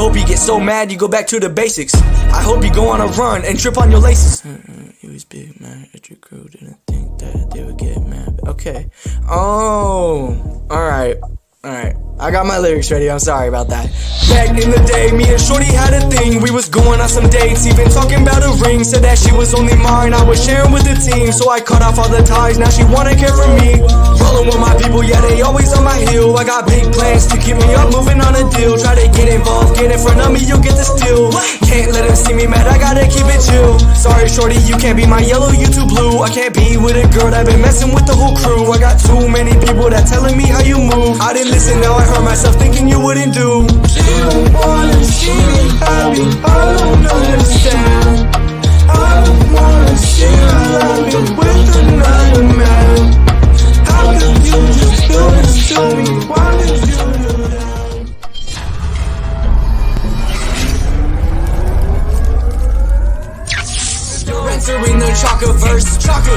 hope you get so mad you go back to the basics. I hope you go on a run and trip on your laces. He was big, man, at your crew, didn't think that they would get mad. Okay. Oh, alright. I got my lyrics ready, I'm sorry about that. Back in the day, me and Shorty had a thing. We was going on some dates, even talking about a ring. Said that she was only mine, I was sharing with the team. So I cut off all the ties, now she wanna care for me. Rolling with my people, yeah, they always on my heel. I got big plans to keep me up, moving on a deal. Try to get involved, get in front of me, you'll get the steal. Can't let them see me mad, I gotta keep it chill. Sorry Shorty, you can't be my yellow, you too blue. I can't be with a girl that been messing with the whole crew. I got too many people that telling me how you move. I didn't listen, now I hurt myself thinking you wouldn't do. She don't wanna see me happy, I don't understand. I don't wanna see her loving with another man. How could you just do this to me? Why did you do that? Entering the Chaka verse, Chaka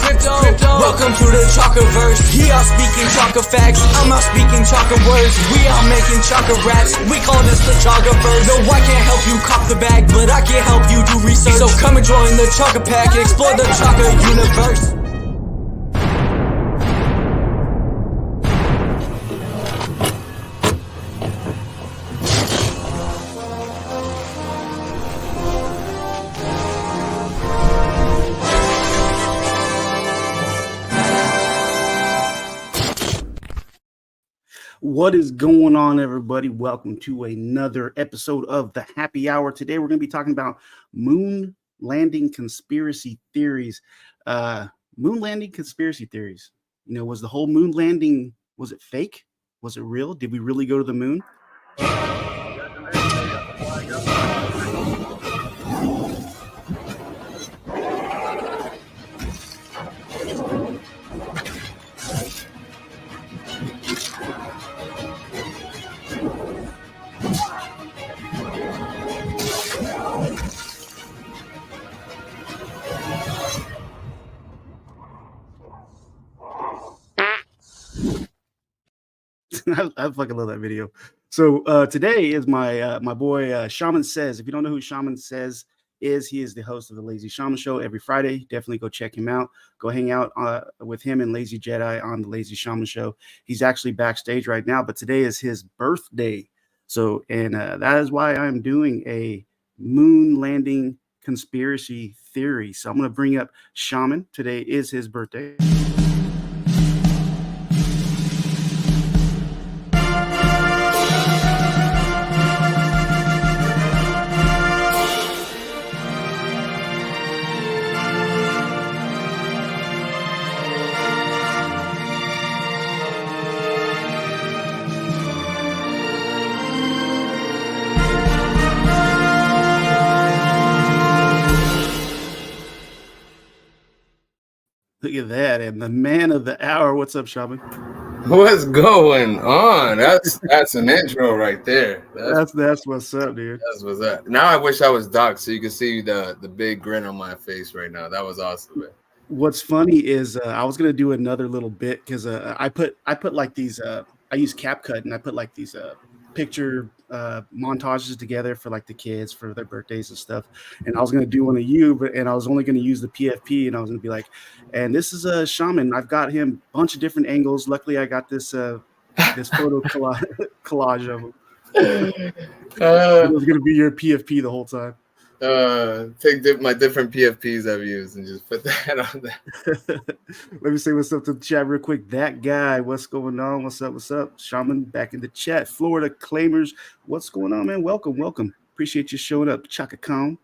Crypto. Welcome to the Chaka verse. He out speaking Chaka facts, I'm out speaking Chaka words. We out making Chaka raps, we call this the Chaka verse. No, I can't help you cop the bag, but I can help you do research. So come and join the Chaka pack, explore the Chaka universe. What is going on, everybody? Welcome to another episode of the Happy Hour. Today, we're going to be talking about moon landing conspiracy theories. Moon landing conspiracy theories. You know, was the whole moon landing, was it fake? Was it real? Did we really go to the moon? I fucking love that video. So today is my boy Shaman Says. If you don't know who Shaman Says is, he is the host of the Lazy Shaman Show every Friday. Definitely go check him out. Go hang out with him and Lazy Jedi on the Lazy Shaman Show. He's actually backstage right now, but today is his birthday. So, and that is why I'm doing a moon landing conspiracy theory. So I'm going to bring up Shaman. Today is his birthday. Look at that. And the man of the hour. What's up, Shaman? What's going on? That's an intro right there. That's what's up, dude. That's what's up. Now I wish I was Doc so you can see the big grin on my face right now. That was awesome, man. What's funny is I was gonna do another little bit because I put like these I use CapCut and I put like these picture montages together for like the kids for their birthdays and stuff. And I was gonna do one of you, and I was only gonna use the PFP, and I was gonna be like, and this is a Shaman. I've got him a bunch of different angles. Luckily, I got this this photo collage of him. It was gonna be your PFP the whole time. Take my different PFPs I've used and just put that on there. Let me say what's up to the chat real quick. That guy, what's going on? What's up? Shaman back in the chat. Florida claimers, what's going on, man? Welcome. Appreciate you showing up. Chaka Cone.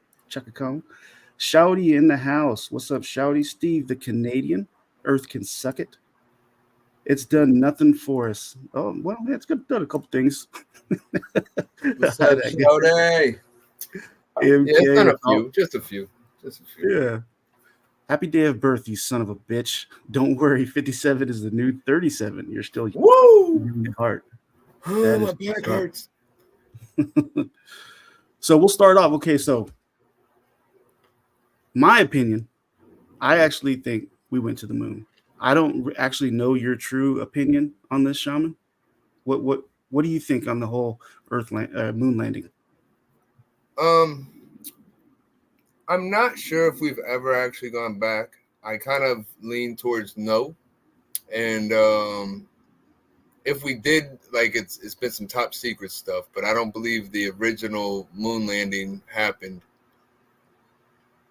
Shouty in the house. What's up, Shouty? Steve, the Canadian. Earth can suck it. It's done nothing for us. Oh, well, it's done a couple things. What's up, Shouty? MK, yeah, it's not just a few. Yeah. Happy day of birth, you son of a bitch. Don't worry, 57 is the new 37. You're still young at heart. Oh, my back hurts. So we'll start off. Okay, so my opinion, I actually think we went to the moon. I don't actually know your true opinion on this, Shaman. What do you think on the whole moon landing? I'm not sure if we've ever actually gone back. I kind of lean towards no. And if we did, like, it's been some top secret stuff, but I don't believe the original moon landing happened.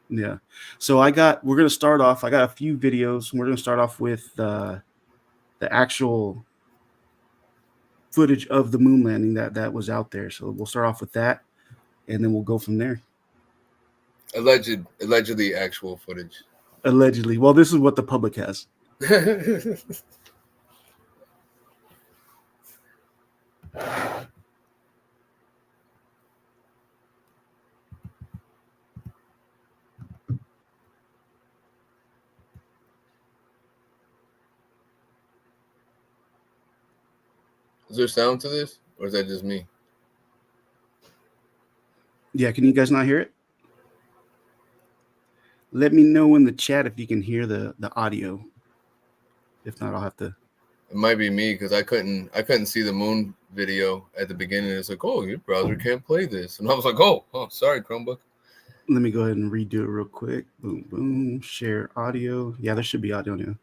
Yeah. So we're going to start off. I got a few videos. We're going to start off with the actual footage of the moon landing that was out there. So we'll start off with that, and then we'll go from there. Allegedly actual footage. Allegedly. Well, this is what the public has. Is there sound to this, or is that just me? Yeah, can you guys not hear it? Let me know in the chat if you can hear the audio. If not, I'll have to. It might be me because I couldn't see the moon video at the beginning. It's like, oh, your browser can't play this, and I was like, oh, sorry, Chromebook. Let me go ahead and redo it real quick. Boom, boom. Share audio. Yeah, there should be audio now.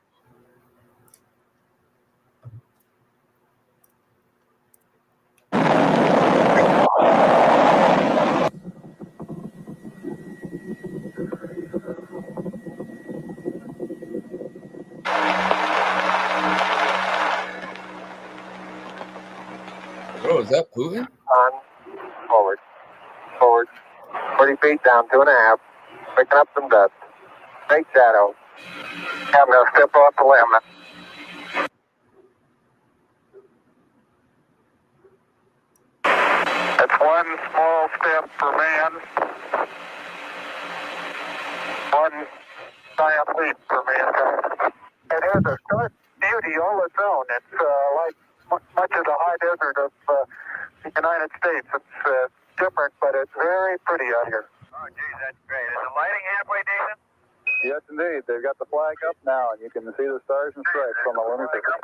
Bro, is that Putin? Forward. 40 feet down, 2.5. Picking up some dust. Straight shadow. I'm going to step off the limb. It's one small step for man. One giant leap for mankind. It has a stark beauty all its own. It's like much of the high desert of the United States. It's different, but it's very pretty out here. Oh, geez, that's great. Is the lighting halfway decent? Yes, indeed. They've got the flag up now, and you can see the stars and stripes on the lunar surface.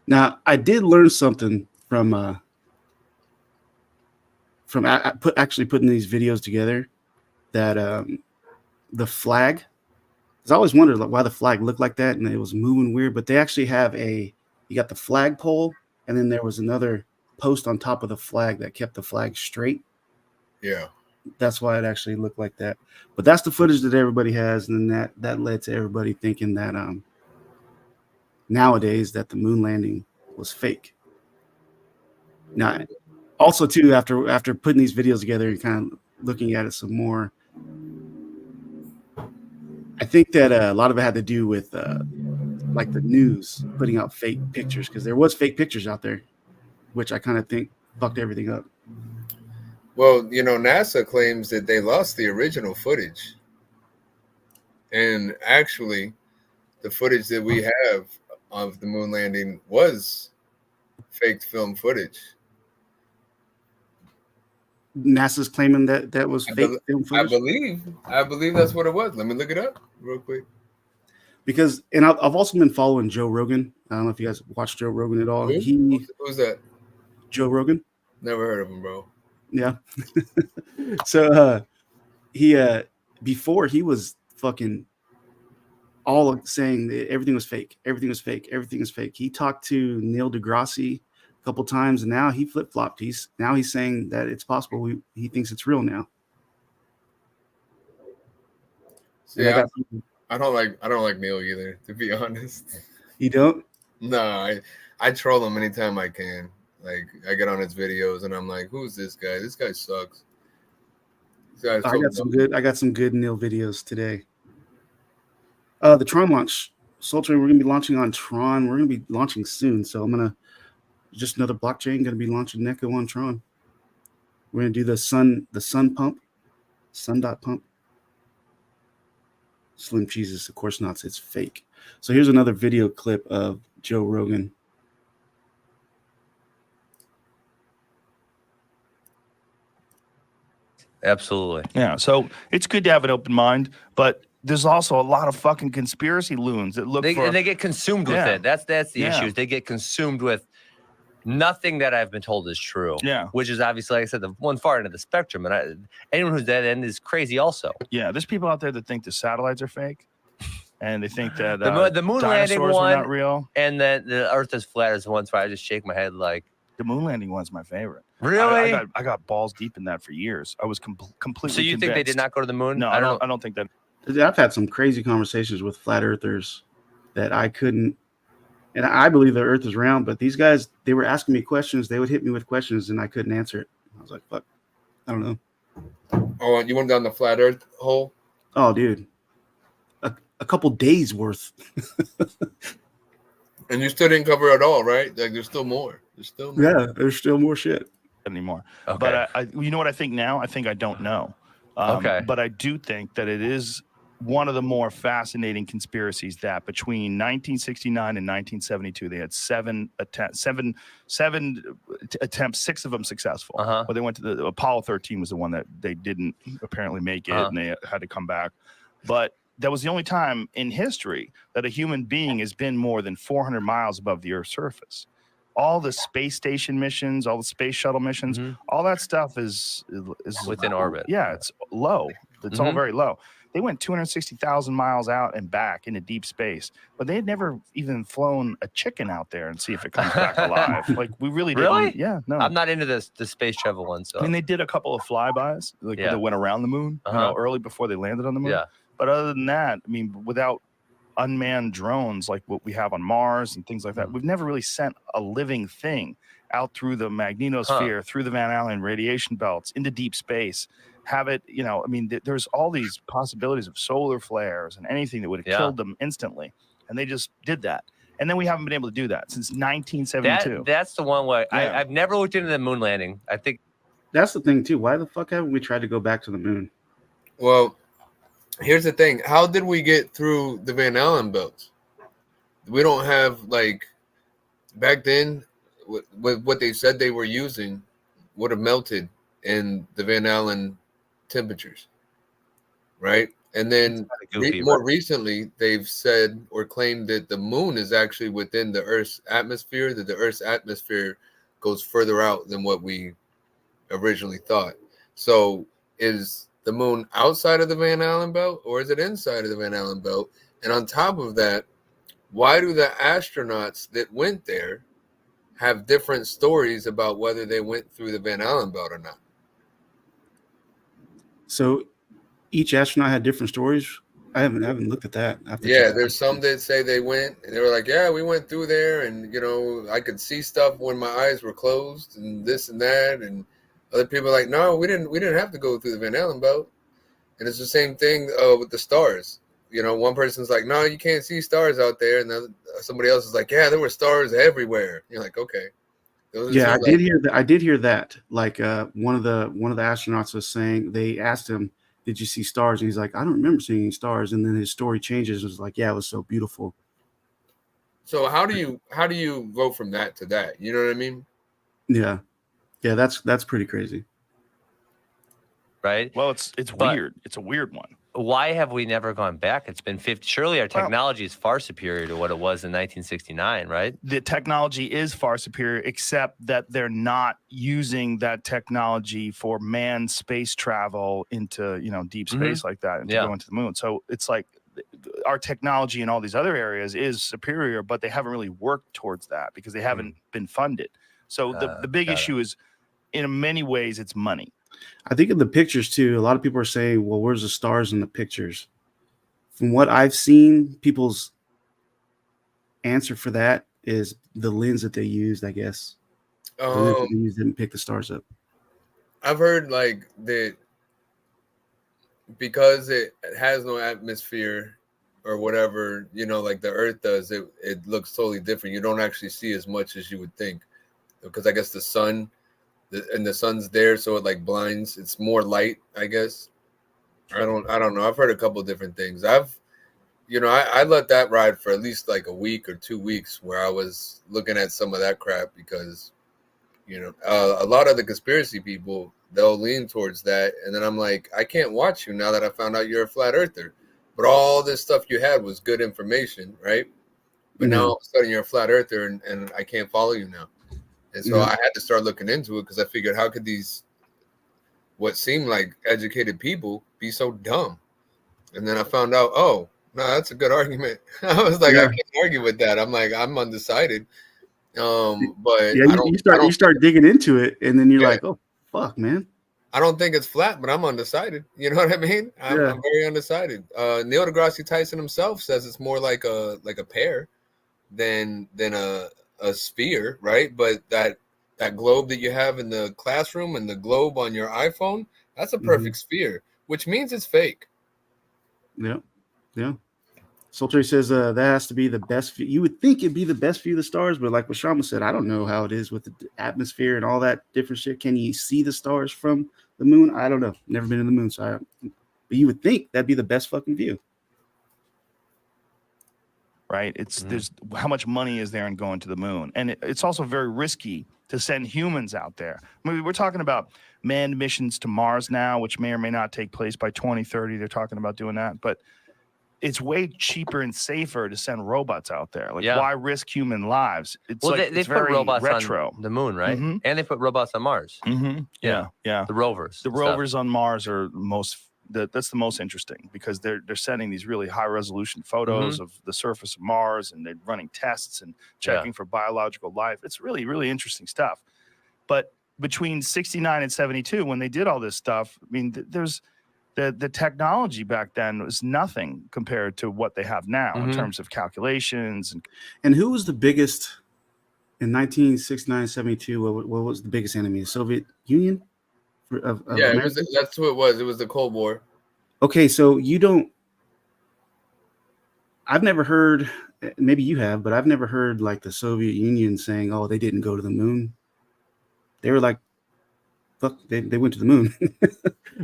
Now, I did learn something from actually putting these videos together, that the flag, I always wondered why the flag looked like that and it was moving weird, but they actually have you got the flag pole, and then there was another post on top of the flag that kept the flag straight. Yeah. That's why it actually looked like that. But that's the footage that everybody has, and then that led to everybody thinking that nowadays that the moon landing was fake. Now, also too, after putting these videos together and kind of looking at it some more, I think that a lot of it had to do with like the news putting out fake pictures, because there was fake pictures out there, which I kind of think fucked everything up. Well, NASA claims that they lost the original footage. And actually, the footage that we have of the moon landing was faked film footage. NASA's claiming that was fake film footage? I believe that's what it was. Let me look it up real quick. Because, and I've also been following Joe Rogan. I don't know if you guys watch Joe Rogan at all. Who's that? Joe Rogan. Never heard of him, bro. Yeah. So he before, he was fucking all saying that everything was fake. Everything was fake. Everything is fake. He talked to Neil deGrasse a couple times, and now he flip-flopped. He's saying that it's possible. He thinks it's real now. See, I don't like Neil either, to be honest. You don't? No, I troll him anytime I can. Like, I get on his videos and I'm like, who's this guy? This guy sucks. I got some good Neil videos today. The Tron launch. Soul Train, we're gonna be launching on Tron. We're gonna be launching soon. So just another blockchain, gonna be launching NEKO on Tron. We're gonna do the sun pump, sun.pump. Slim Cheeses, of course not. It's fake. So here's another video clip of Joe Rogan. Absolutely. Yeah. So it's good to have an open mind, but there's also a lot of fucking conspiracy loons that look for. And they get consumed with it. That's the issue. Is they get consumed with nothing that I've been told is true. Yeah. Which is obviously, like I said, the one far end of the spectrum. And anyone who's that end is crazy also. Yeah, there's people out there that think the satellites are fake. And they think that the moon landing one, not real. And then the Earth is flat is the one where I just shake my head like. The moon landing one's my favorite. Really? I got balls deep in that for years. I was completely So you convinced. think they did not go to the moon? No, I don't think that. I've had some crazy conversations with flat earthers that I couldn't, and I believe the earth is round, but these guys, they were asking me questions. They would hit me with questions and I couldn't answer it. I was like, fuck, I don't know. Oh, you went down the flat earth hole? Oh, dude. A couple days worth. And you still didn't cover it all, right? Like there's still more. Yeah, there's still more shit anymore. Okay. But I you know what I think now? I think I don't know. Okay. But I do think that it is one of the more fascinating conspiracies that between 1969 and 1972, they had seven attempts, 6 of them successful. But they went to the Apollo 13 was the one that they didn't apparently make it, and they had to come back. But that was the only time in history that a human being has been more than 400 miles above the Earth's surface. All the space station missions, all the space shuttle missions, all that stuff is within orbit. Yeah, it's low. It's all very low. They went 260,000 miles out and back into deep space, but they had never even flown a chicken out there and see if it comes back alive. Like we really didn't. Really? Yeah, no. I'm not into the space travel one. So I mean, they did a couple of flybys, like they went around the moon, early before they landed on the moon. Yeah. But other than that, I mean, without unmanned drones like what we have on Mars and things like that, we've never really sent a living thing out through the magnetosphere, through the Van Allen radiation belts, into deep space. Have it, I mean, there's all these possibilities of solar flares and anything that would have killed them instantly. And they just did that. And then we haven't been able to do that since 1972. That's the one where I've never looked into the moon landing. I think that's the thing too. Why the fuck haven't we tried to go back to the moon? Well, here's the thing. How did we get through the Van Allen belts? We don't have, like, back then, what they said they were using would have melted in the Van Allen temperatures, right? And then more recently, they've said or claimed that the moon is actually within the Earth's atmosphere, that the Earth's atmosphere goes further out than what we originally thought. So is the moon outside of the Van Allen belt or is it inside of the Van Allen belt? And on top of that, why do the astronauts that went there have different stories about whether they went through the Van Allen belt or not? So each astronaut had different stories. I haven't looked at that. Yeah, there's some that say they went and they were like, yeah, we went through there and, I could see stuff when my eyes were closed and this and that. And other people are like, no, we didn't have to go through the Van Allen belt. And it's the same thing with the stars. One person's like, no, you can't see stars out there. And then somebody else is like, yeah, there were stars everywhere. You're like, okay. Yeah, I did hear that. I did hear that. Like one of the astronauts was saying, they asked him, did you see stars? And he's like, I don't remember seeing any stars. And then his story changes. It was like, yeah, it was so beautiful. So how do you go from that to that? You know what I mean? Yeah. Yeah, that's pretty crazy. Right? Well, it's weird. It's a weird one. Why have we never gone back? It's been 50. Surely our technology is far superior to what it was in 1969, right? The technology is far superior, except that they're not using that technology for manned space travel into, deep space like that and to go into the moon. So it's like our technology in all these other areas is superior, but they haven't really worked towards that because they haven't been funded. So the big issue is, in many ways, it's money. I think in the pictures too, a lot of people are saying, well, where's the stars in the pictures? From what I've seen, people's answer for that is the lens that they used, I guess. The lens that they used didn't pick the stars up. I've heard like that because it has no atmosphere or whatever, like the Earth does, it looks totally different. You don't actually see as much as you would think. Because I guess the sun's there, so it like blinds. It's more light, I guess. I don't know. I've heard a couple different things. I let that ride for at least like a week or 2 weeks where I was looking at some of that crap because, a lot of the conspiracy people, they'll lean towards that. And then I'm like, I can't watch you now that I found out you're a flat earther but all this stuff you had was good information, right? But now all of a sudden you're a flat earther and I can't follow you now. And so I had to start looking into it because I figured, how could these what seemed like educated people be so dumb? And then I found out, oh, no, that's a good argument. I was like, I can't argue with that. I'm like, I'm undecided. But you start digging into it, and then you're like, oh fuck, man. I don't think it's flat, but I'm undecided. You know what I mean? I'm very undecided. Neil deGrasse Tyson himself says it's more like a pear than a sphere, right? But that globe that you have in the classroom and the globe on your iPhone, that's a perfect sphere, which means it's fake. Yeah. Sultry says that has to be the best view. You would think it'd be the best view of the stars, but like what Shaman said, I don't know how it is with the atmosphere and all that different shit. Can you see the stars from the moon? I don't know. Never been to the moon, but you would think that'd be the best fucking view. Right? There's how much money is there in going to the moon, and it's also very risky to send humans out there. I mean, we're talking about manned missions to Mars now, which may or may not take place by 2030. They're talking about doing that, but it's way cheaper and safer to send robots out there. Like, why risk human lives? It's they put robots retro on the moon, right? And they put robots on Mars. Yeah. The rovers. The rovers on Mars are that's the most interesting because they're sending these really high resolution photos of the surface of Mars, and they're running tests and checking for biological life. It's really, really interesting stuff. But between 69 and 72, when they did all this stuff, I mean, there's the technology back then was nothing compared to what they have now in terms of calculations. And who was the biggest in 1969, 72? What was the biggest enemy? The Soviet Union? That's who it was. It was the Cold War. Okay, so I've never heard, maybe you have, but I've never heard like the Soviet Union saying, oh, they didn't go to the moon. They were like, fuck, they went to the moon.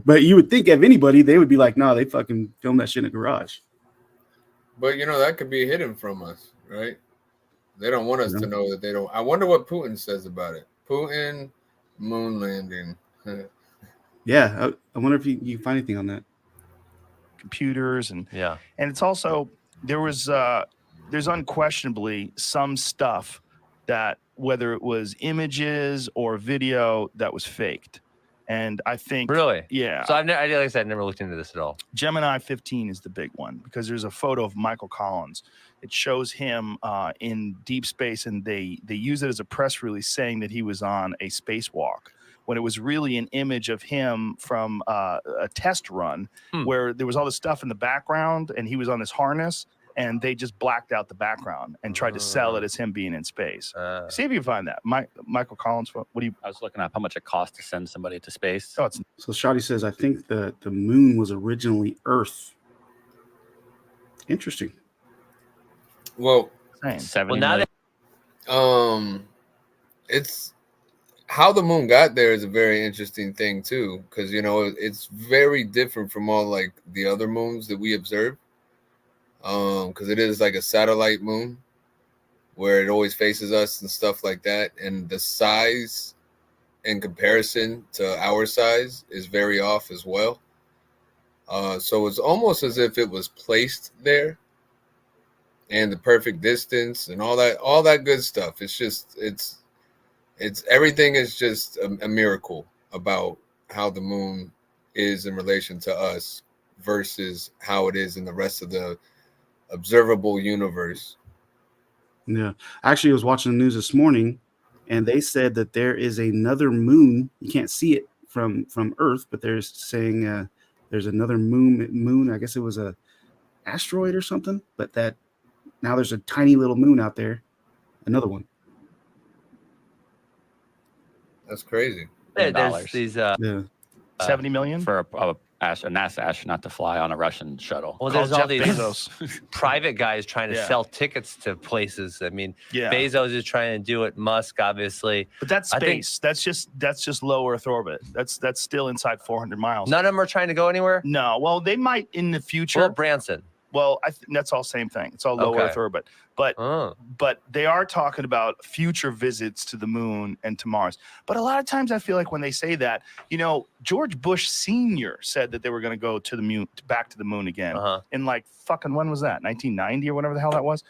But you would think of anybody, they would be like, no, they fucking filmed that shit in a garage. But that could be hidden from us, right? They don't want us to know that they don't. I wonder what Putin says about it. Putin, moon landing. Yeah, I wonder if you find anything on that. Computers and it's also there's unquestionably some stuff that whether it was images or video that was faked, and I think So like I said, I never looked into this at all. Gemini 15 is the big one because there's a photo of Michael Collins. It shows him in deep space, and they use it as a press release saying that he was on a spacewalk, when it was really an image of him from a test run where there was all this stuff in the background and he was on this harness, and they just blacked out the background and tried to sell it as him being in space. See if you can find that. Michael Collins, what do you... I was looking up how much it costs to send somebody to space. So Shadi says, I think the moon was originally Earth. Interesting. Well, 70 million. It's how the moon got there is a very interesting thing too, because it's very different from all like the other moons that we observe. Because it is like a satellite moon where it always faces us and stuff like that, and the size in comparison to our size is very off as well. So it's almost as if it was placed there, and the perfect distance and all that good stuff. It's just it's everything is just a miracle about how the moon is in relation to us versus how it is in the rest of the observable universe. Yeah, actually, I was watching the news this morning, and they said that there is another moon. You can't see it from Earth, but they're saying there's another moon. I guess it was a asteroid or something, but that now there's a tiny little moon out there, another one. That's crazy. There's these 70 million for a NASA astronaut to fly on a Russian shuttle. Well, there's all Jeff these Bezos. private guys trying to sell tickets to places. I mean, Bezos is trying to do it. Musk, obviously. But that's space. That's just low Earth orbit. That's still inside 400 miles. None of them are trying to go anywhere? No. Well, they might in the future. Well, Branson. Well, I think that's all same thing. It's all low Okay. Earth orbit. But they are talking about future visits to the moon and to Mars. But a lot of times I feel like when they say that, you know, George Bush Sr. said that they were going to go to the moon, back to the moon again. In like fucking, when was that? 1990 or whatever the hell that was.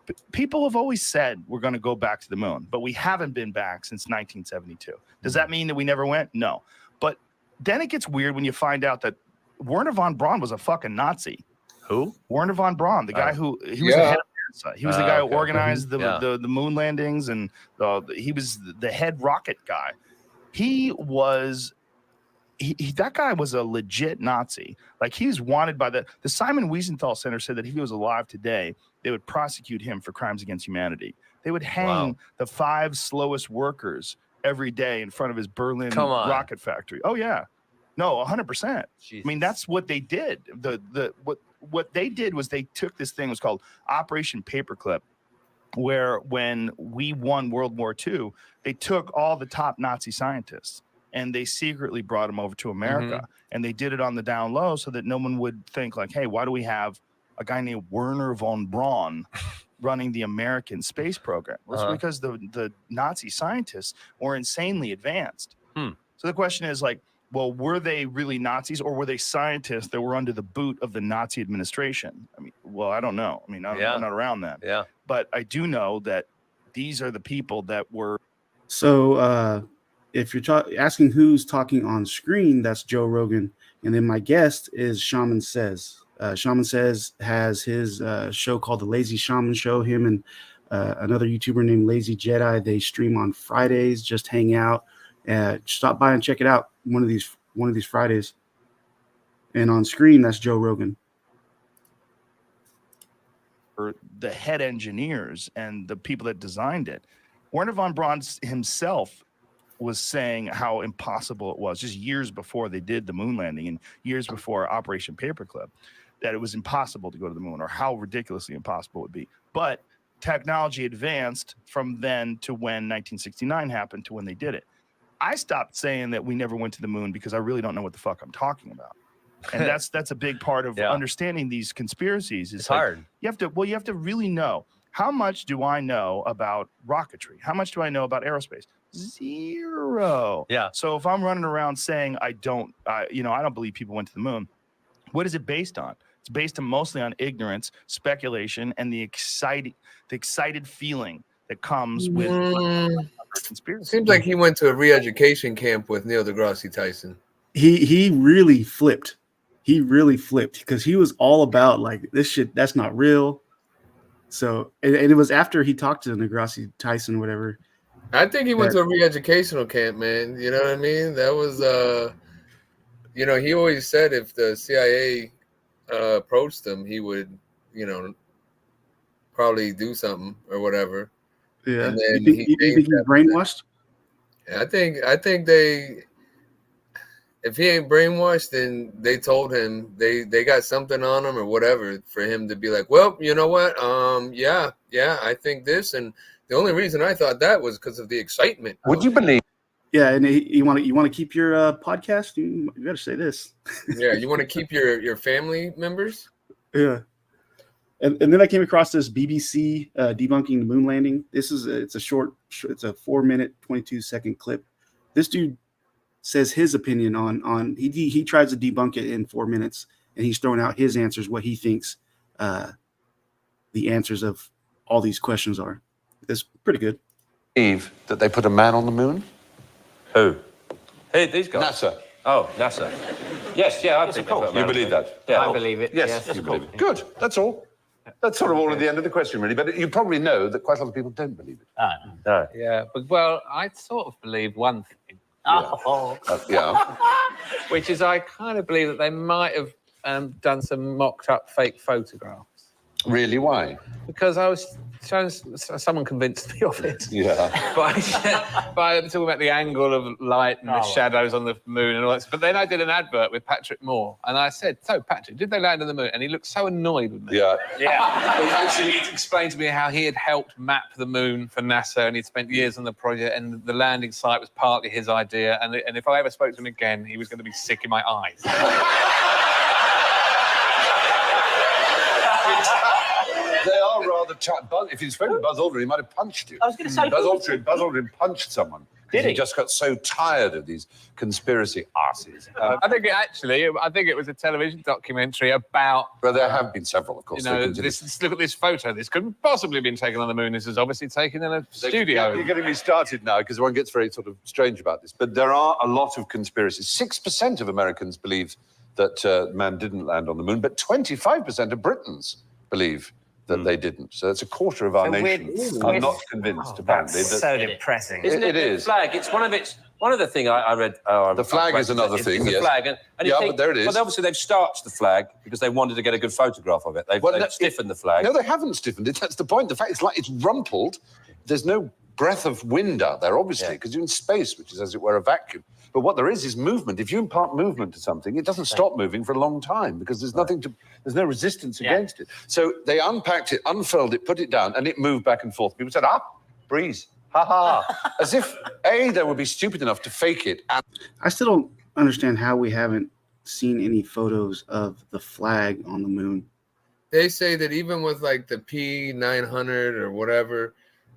But people have always said we're going to go back to the moon, but we haven't been back since 1972. Does that mean that we never went? No. But then it gets weird when you find out that Werner von Braun was a fucking Nazi. Who? Werner von Braun, the guy who he was the head of NASA. He was the guy who organized the moon landings, and he was the head rocket guy. He was that guy was a legit Nazi. Like, he's wanted by the Simon Wiesenthal Center said that if he was alive today, they would prosecute him for crimes against humanity. They would hang the 5 slowest workers every day in front of his Berlin rocket factory. Oh yeah. No, 100%. I mean, that's what they did. What they did was they took this thing, it was called Operation Paperclip, where when we won World War II, they took all the top Nazi scientists and they secretly brought them over to America. And they did it on the down low so that no one would think like, hey, why do we have a guy named Werner von Braun running the American space program? Well, it's because the Nazi scientists were insanely advanced. So the question is like, well, were they really Nazis, or were they scientists that were under the boot of the Nazi administration? I mean, well, I don't know. I mean, I'm not around that. Yeah. But I do know that these are the people that were. So if you're asking who's talking on screen, that's Joe Rogan. And then my guest is Shaman Says. Shaman Says has his show called The Lazy Shaman Show. Him and another YouTuber named Lazy Jedi. They stream on Fridays, just hang out. Stop by and check it out one of these Fridays. And on screen, that's Joe Rogan. Or the head engineers and the people that designed it. Werner von Braun himself was saying how impossible it was just years before they did the moon landing and years before Operation Paperclip, that it was impossible to go to the moon, or how ridiculously impossible it would be. But technology advanced from then to when 1969 happened to when they did it. I stopped saying that we never went to the moon because I really don't know what the fuck I'm talking about. And that's a big part of understanding these conspiracies. It's like, hard. You have to really know, how much do I know about rocketry? How much do I know about aerospace? Zero. Yeah. So if I'm running around saying I don't believe people went to the moon, what is it based on? It's based mostly on ignorance, speculation, and the excited feeling that comes with conspiracy. Seems like he went to a re-education camp with Neil deGrasse Tyson. He really flipped. He really flipped because he was all about like, this shit, that's not real. So and it was after he talked to Degrassi Tyson, whatever. I think he went to a re-educational camp, man. You know what I mean? That was he always said if the CIA approached him, he would, probably do something or whatever. Yeah. And then you think he's brainwashed? I think they, if he ain't brainwashed, then they told him they got something on him or whatever for him to be like, well, you know what? Yeah, I think this, and the only reason I thought that was because of the excitement. Would you believe? Yeah, and you want to keep your podcast? You got to say this. Yeah, you want to keep your family members? Yeah. And then I came across this BBC debunking the moon landing. It's a 4-minute, 22-second clip. This dude says his opinion on he tries to debunk it in 4 minutes, and he's throwing out his answers, what he thinks the answers of all these questions are. It's pretty good. Believe that they put a man on the moon? Who? Hey, these guys. NASA. Oh, NASA. Yes, yeah, I think You believe that? Yeah, I believe it. Yes, you believe it. Good. That's all. That's sort of all at the end of the question, really. But you probably know that quite a lot of people don't believe it. No. Yeah, but well, I sort of believe one thing. Yeah. Which is, I kind of believe that they might have done some mocked-up fake photographs. Really? Why? Because I was trying, someone convinced me of it. Yeah. By talking about the angle of light and the shadows on the moon and all that. But then I did an advert with Patrick Moore, and I said, "So, Patrick, did they land on the moon?" And he looked so annoyed with me. Yeah. Actually, he explained to me how he had helped map the moon for NASA, and he'd spent years on the project, and the landing site was partly his idea. And if I ever spoke to him again, he was going to be sick in my eyes. if he's friendly with Buzz Aldrin, he might have punched you. I was going to say, Buzz Aldrin punched someone. Did he? Just got so tired of these conspiracy arses. I think it was a television documentary about. Well, there have been several, of course. You know, look at this photo. This couldn't possibly have been taken on the moon. This is obviously taken in a studio. You're getting me started now because everyone gets very sort of strange about this. But there are a lot of conspiracies. 6% of Americans believe that man didn't land on the moon, but 25% of Britons believe that they didn't. So that's a quarter of our nation are not convinced, apparently. That's so depressing. Isn't it? It is. The flag, it's one of the things I read. The flag is another thing, it's yes. The flag. And you Yeah, think, but there it is. Well, obviously they've starched the flag because they wanted to get a good photograph of it. They've stiffened the flag. No, they haven't stiffened it. That's the point. The fact it's rumpled. There's no breath of wind out there, obviously, because you're in space, which is, as it were, a vacuum. But what there is movement. If you impart movement to something, it doesn't stop moving for a long time because there's there's no resistance against it. So they unpacked it, unfurled it, put it down, and it moved back and forth. People said, breeze, ha ha. As if, A, they would be stupid enough to fake it. And I still don't understand how we haven't seen any photos of the flag on the moon. They say that even with like the P900 or whatever,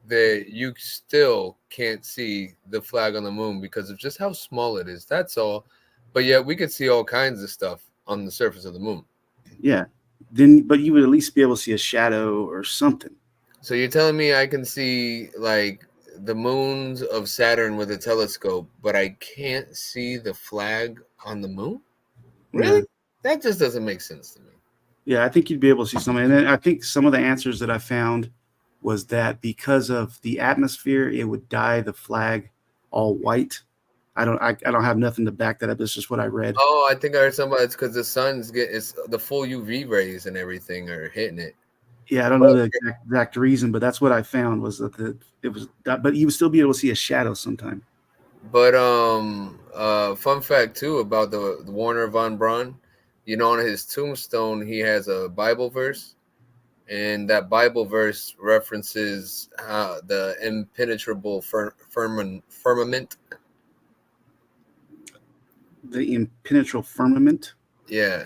that you still can't see the flag on the moon because of just how small it is. That's all. But yet we could see all kinds of stuff on the surface of the moon. Yeah. But you would at least be able to see a shadow or something. So you're telling me I can see like the moons of Saturn with a telescope, but I can't see the flag on the moon? Really? Yeah. That just doesn't make sense to me. Yeah, I think you'd be able to see something. And then I think some of the answers that I found was that because of the atmosphere, it would dye the flag all white. I don't have nothing to back that up. It's just what I read. Oh, I think I heard somebody. It's because the sun's it's the full UV rays and everything are hitting it. Yeah, I don't know the exact reason, but that's what I found was that but you would still be able to see a shadow sometime. But fun fact too about the Warner von Braun, you know, on his tombstone he has a Bible verse. And that Bible verse references the impenetrable firmament. The impenetrable firmament? Yeah,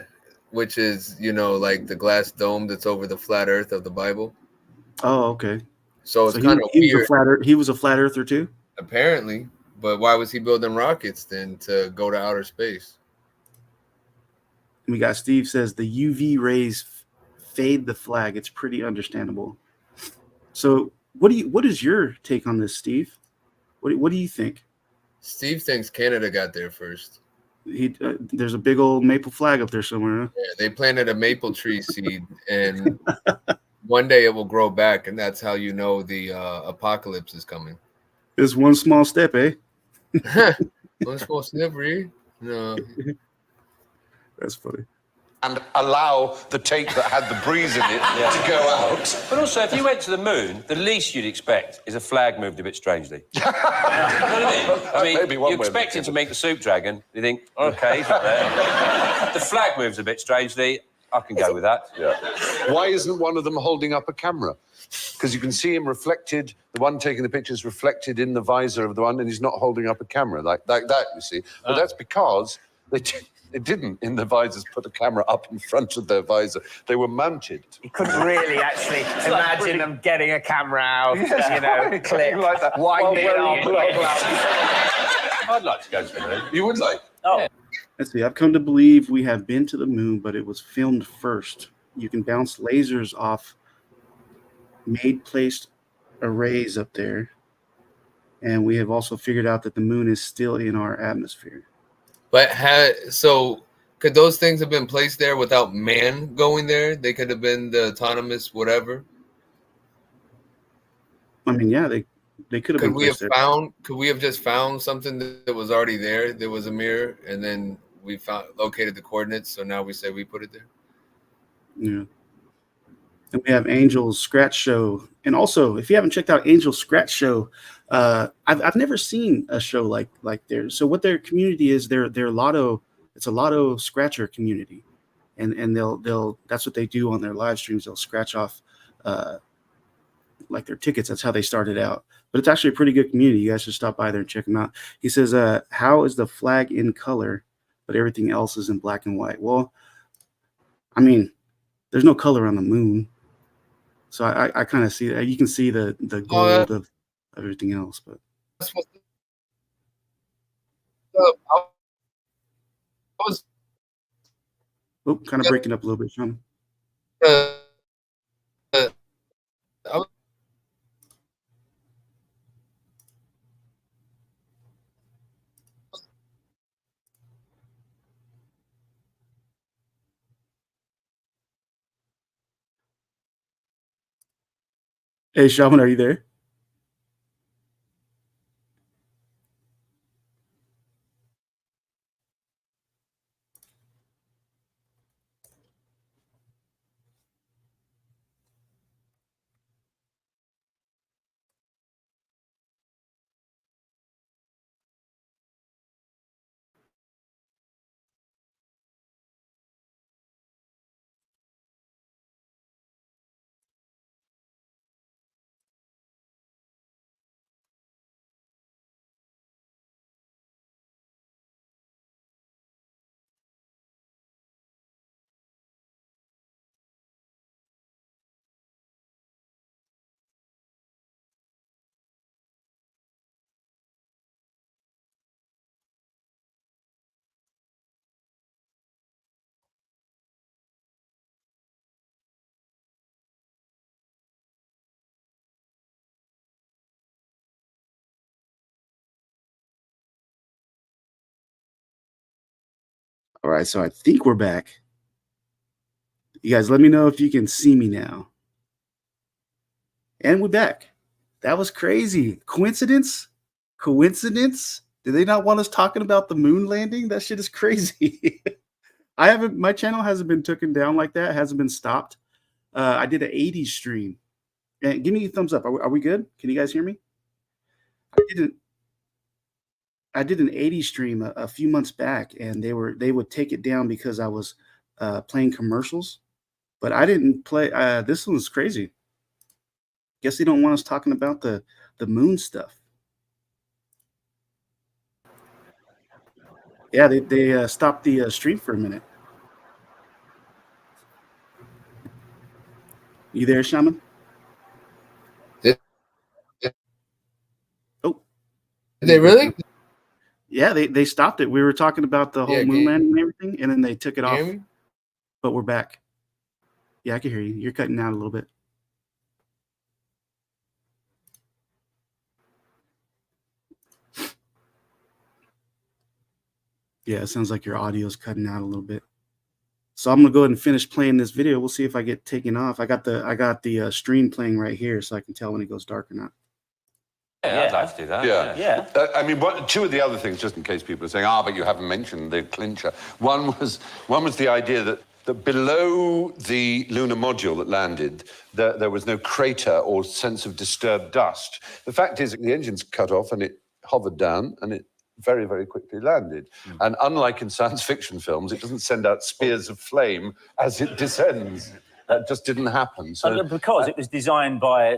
which is, you know, like the glass dome that's over the flat earth of the Bible. Oh, okay. So it's kind of weird. He was a flat earther too? Apparently. But why was he building rockets then to go to outer space? We got Steve says the UV rays fade the flag. It's pretty understandable. So what is your take on this, Steve? What do you think? Steve thinks Canada got there first. There's a big old maple flag up there somewhere. Huh? Yeah, they planted a maple tree seed, and one day it will grow back, and that's how you know the apocalypse is coming. It's one small step, eh? One small step, really? No. That's funny. And allow the tape that had the breeze in it to go out. But also, if you went to the moon, the least you'd expect is a flag moved a bit strangely. You know what I mean? You expect him to make the soup dragon. You think, okay, he's not there. The flag moves a bit strangely. I can go with that. Yeah. Why isn't one of them holding up a camera? Because you can see him reflected. The one taking the picture is reflected in the visor of the one, and he's not holding up a camera like that. You see, but that's because they didn't, in the visors, put a camera up in front of their visor. They were mounted. You couldn't really actually imagine them getting a camera out, you know, clip, like that. winding it up. I'd like to go to the moon. You would like? Oh. Yeah. Let's see. I've come to believe we have been to the moon, but it was filmed first. You can bounce lasers off placed arrays up there. And we have also figured out that the moon is still in our atmosphere. But so could those things have been placed there without man going there? They could have been the autonomous whatever. I mean, yeah, they could have been placed there. Could we have just found something that was already there? There was a mirror, and then we located the coordinates. So now we say we put it there. Yeah. And we have Angel's Scratch Show. And also, if you haven't checked out Angel's Scratch Show, I've never seen a show like theirs. So what their community is, they're lotto. It's a lotto scratcher community, and they'll that's what they do on their live streams. They'll scratch off like their tickets. That's how they started out. But it's actually a pretty good community. You guys should stop by there and check them out. He says, "How is the flag in color, but everything else is in black and white?" Well, I mean, there's no color on the moon. So I kind of see that. You can see the gold of everything else, but that's what's up. I was kind of breaking up a little bit, Sean. I was Hey, Shaman, are you there? All right, so I think we're back. You guys, let me know if you can see me now. And we're back. That was crazy. Coincidence? Coincidence? Did they not want us talking about the moon landing? That shit is crazy. My channel hasn't been taken down like that. It hasn't been stopped. I did an 80s stream. And give me a thumbs up. Are we good? Can you guys hear me? I did an 80s stream a few months back, and they would take it down because I was playing commercials. But I didn't play. This one's crazy. Guess they don't want us talking about the moon stuff. Yeah, they stopped the stream for a minute. You there, Shaman? Oh, did they really? Yeah, they stopped it. We were talking about the whole moon landing and everything, and then they took it off. Hear me? But we're back. Yeah, I can hear you. You're cutting out a little bit. Yeah, it sounds like your audio's cutting out a little bit. So I'm gonna go ahead and finish playing this video. We'll see if I get taken off. I got the stream playing right here, so I can tell when it goes dark or not. Yeah, I'd like to do that. Yeah. I mean, two of the other things, just in case people are saying, but you haven't mentioned the clincher. One was the idea that below the lunar module that landed, there was no crater or sense of disturbed dust. The fact is, the engine's cut off and it hovered down and it very, very quickly landed. And unlike in science fiction films, it doesn't send out spears of flame as it descends. That just didn't happen. So because it was designed by,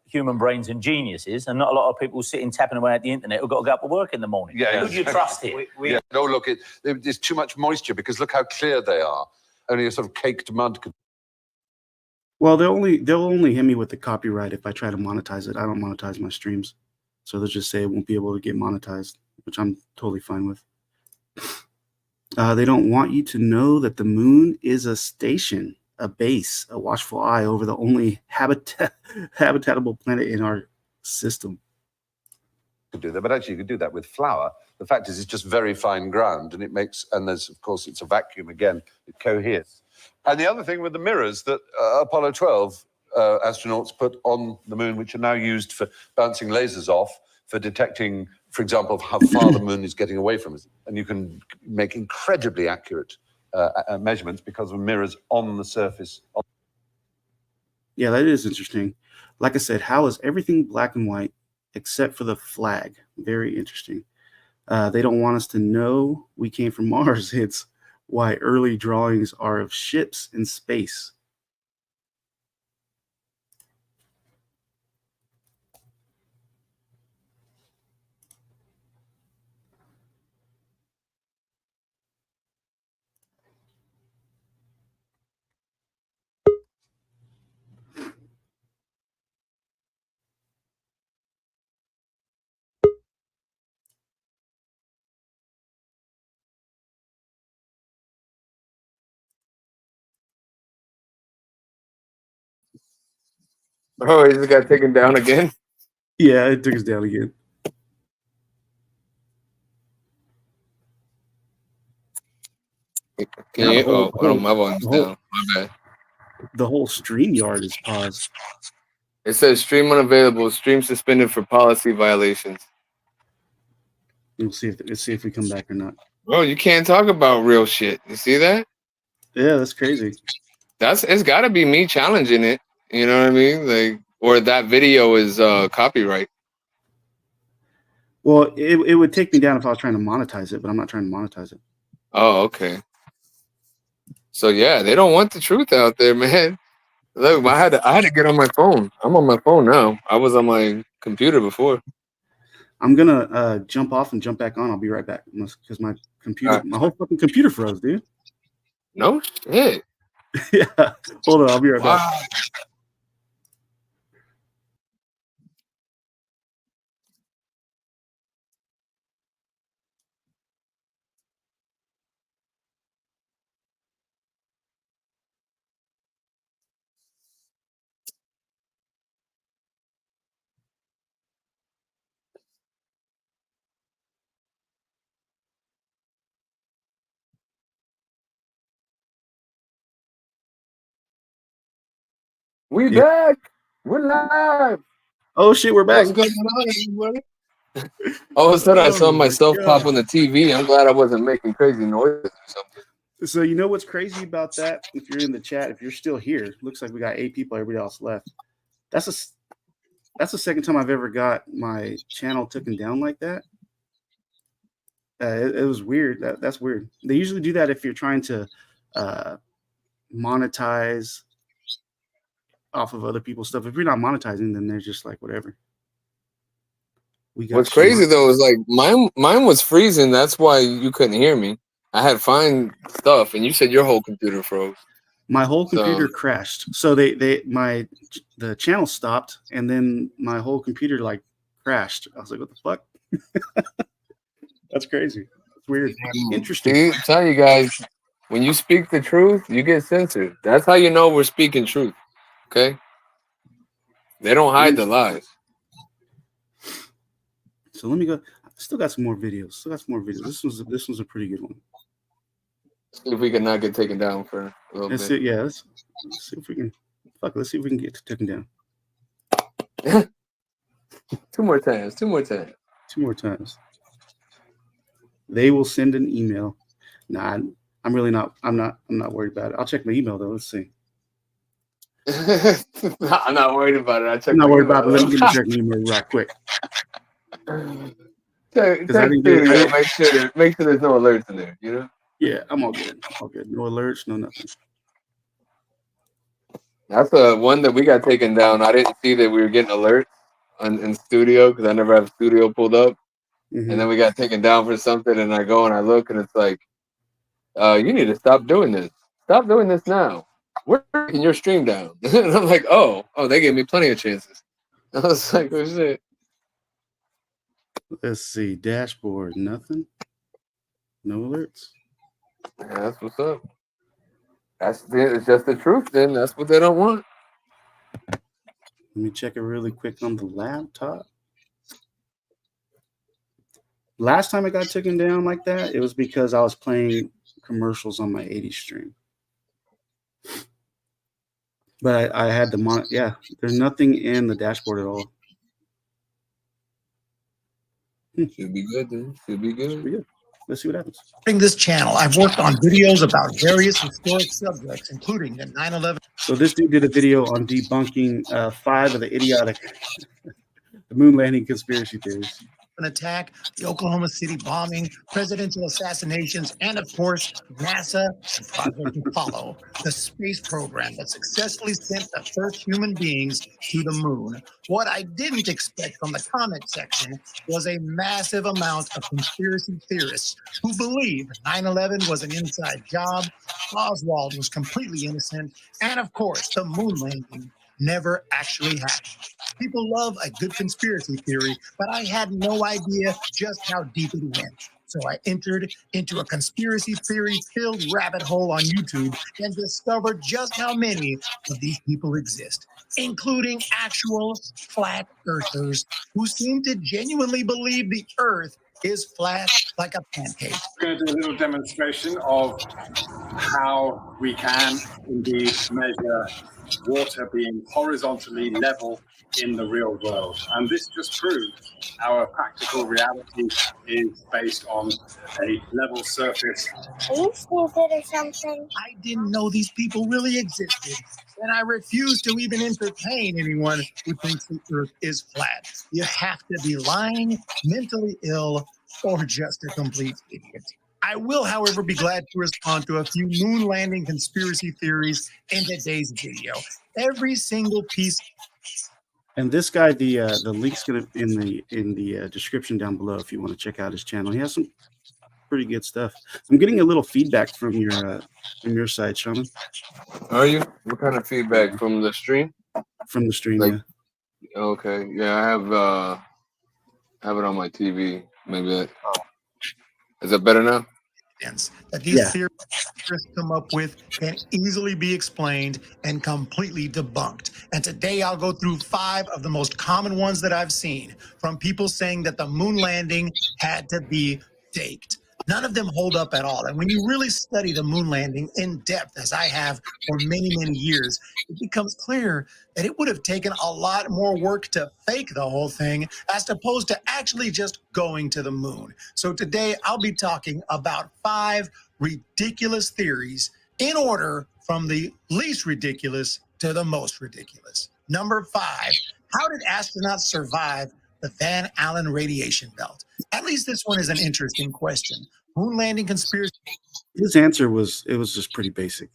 human brains and geniuses, and not a lot of people sitting tapping away at the internet who've got to go up to work in the morning. Yeah, who do you trust here? No, look, there's too much moisture because look how clear they are. Only a sort of caked mud could. Well, they'll only hit me with the copyright if I try to monetize it. I don't monetize my streams, so they'll just say it won't be able to get monetized, which I'm totally fine with. They don't want you to know that the moon is a station, a base, a watchful eye over the only habitable planet in our system. Could do that, but actually you could do that with flour. The fact is, it's just very fine ground, and there's of course it's a vacuum again. It coheres. And the other thing with the mirrors that Apollo 12 astronauts put on the moon, which are now used for bouncing lasers off for detecting, for example, how far the moon is getting away from us, and you can make incredibly accurate measurements because of mirrors on the surface. Yeah, that is interesting. Like I said, how is everything black and white except for the flag? Very interesting. They don't want us to know we came from Mars. It's why early drawings are of ships in space. Oh, he just got taken down again? Yeah, it took us down again. Can you? My volume's down. My bad. The whole StreamYard is paused. It says stream unavailable, stream suspended for policy violations. Let's see if we come back or not. Bro, you can't talk about real shit. You see that? Yeah, that's crazy. It's got to be me challenging it. You know what I mean? Like, or that video is copyright. Well, it would take me down if I was trying to monetize it, but I'm not trying to monetize it. Oh, okay. So yeah, they don't want the truth out there, man. Look, I had to get on my phone. I'm on my phone now. I was on my computer before. I'm gonna jump off and jump back on. I'll be right back because my computer, my whole fucking computer froze, dude. No shit. Yeah. Hold on, I'll be right back. We back. We're live. Oh shit, we're back. What's going on, everybody? All of a sudden, I saw myself pop on the TV. I'm glad I wasn't making crazy noises or something. So you know what's crazy about that? If you're in the chat, if you're still here, looks like we got 8 people. Everybody else left. That's the second time I've ever got my channel taken down like that. It was weird. That's weird. They usually do that if you're trying to monetize off of other people's stuff. If you're not monetizing, then they're just like whatever. What's crazy though is like mine was freezing. That's why you couldn't hear me. I had fine stuff, and you said your whole computer froze. My whole computer crashed. So the channel stopped, and then my whole computer like crashed. I was like, what the fuck? That's crazy. It's weird. Interesting. See, tell you guys, when you speak the truth, you get censored. That's how you know we're speaking truth. Okay? They don't hide the lies. So let me go. Still got some more videos. This was a pretty good one. See if we can not get taken down for a little bit. Let's see if we can. Let's see if we can get taken down. Two more times. They will send an email. Nah, I'm really not. I'm not worried about it. I'll check my email though. Let's see. I'm not worried about it. I'm not worried about it. Let me check my email right quick. Make sure there's no alerts in there. You know. Yeah, I'm all good. No alerts, no nothing. That's one that we got taken down. I didn't see that we were getting alerts in studio because I never have studio pulled up. Mm-hmm. And then we got taken down for something, and I go and I look, and it's like, you need to stop doing this. Stop doing this now. We're taking your stream down. And I'm like, oh, they gave me plenty of chances. I was like, oh shit. Let's see, dashboard, nothing. No alerts. Yeah, that's what's up. It's just the truth. Then that's what they don't want. Let me check it really quick on the laptop. Last time I got taken down like that, it was because I was playing commercials on my 80 stream. But I had the yeah, there's nothing in the dashboard at all. Should be good, then. Should be good. Let's see what happens. During this channel, I've worked on videos about various historic subjects, including the 9/11. So this dude did a video on debunking 5 of the idiotic the moon landing conspiracy theories. An attack, the Oklahoma City bombing, presidential assassinations, and of course, NASA and Project Apollo, the space program that successfully sent the first human beings to the moon. What I didn't expect from the comment section was a massive amount of conspiracy theorists who believe 9/11 was an inside job, Oswald was completely innocent, and of course, the moon landing never actually happened. People love a good conspiracy theory, but I had no idea just how deep it went. So I entered into a conspiracy theory-filled rabbit hole on YouTube and discovered just how many of these people exist, including actual flat earthers who seem to genuinely believe the earth is flat like a pancake. We're going to do a little demonstration of how we can indeed measure water being horizontally level in the real world. And this just proves our practical reality is based on a level surface. Are you stupid or something? I didn't know these people really existed, and I refuse to even entertain anyone who thinks the earth is flat. You have to be lying, mentally ill, or just a complete idiot. I will, however, be glad to respond to a few moon landing conspiracy theories in today's video. Every single piece. And this guy, the link's gonna in the description down below if you want to check out his channel. He has some pretty good stuff. I'm getting a little feedback from your side, Shaman. Are you? What kind of feedback from the stream? From the stream, like, yeah. Okay, yeah, I have it on my TV. Maybe that. Is that better now? That these theories come up with can easily be explained and completely debunked. And today I'll go through 5 of the most common ones that I've seen from people saying that the moon landing had to be faked. None of them hold up at all. And when you really study the moon landing in depth, as I have for many, many years, it becomes clear that it would have taken a lot more work to fake the whole thing as opposed to actually just going to the moon. So today I'll be talking about 5 ridiculous theories in order from the least ridiculous to the most ridiculous. Number 5, how did astronauts survive the Van Allen radiation belt? At least this one is an interesting question. Moon landing conspiracy. His answer was just pretty basic.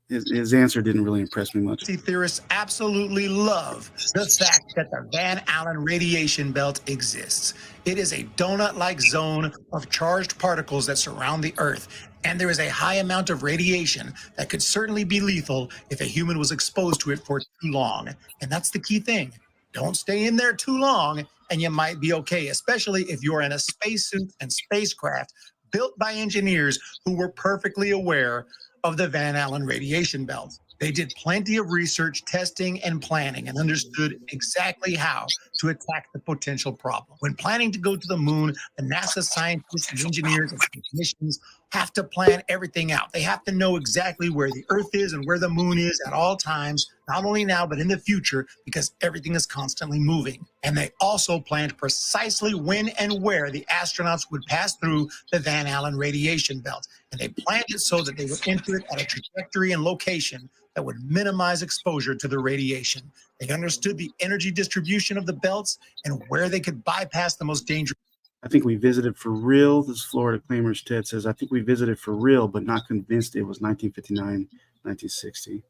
His answer didn't really impress me much. Theorists absolutely love the fact that the Van Allen radiation belt exists. It is a donut-like zone of charged particles that surround the Earth, and there is a high amount of radiation that could certainly be lethal if a human was exposed to it for too long. And that's the key thing. Don't stay in there too long, and you might be okay, especially if you're in a spacesuit and spacecraft built by engineers who were perfectly aware of the Van Allen radiation belt. They did plenty of research, testing, and planning, and understood exactly how to attack the potential problem. When planning to go to the moon, the NASA scientists and engineers and technicians have to plan everything out. They have to know exactly where the Earth is and where the moon is at all times, not only now, but in the future, because everything is constantly moving. And they also planned precisely when and where the astronauts would pass through the Van Allen radiation belt. And they planned it so that they would enter it at a trajectory and location that would minimize exposure to the radiation. They understood the energy distribution of the belts and where they could bypass the most dangerous. I think we visited for real. This Florida Claimers Ted says, I think we visited for real, but not convinced it was 1959, 1960.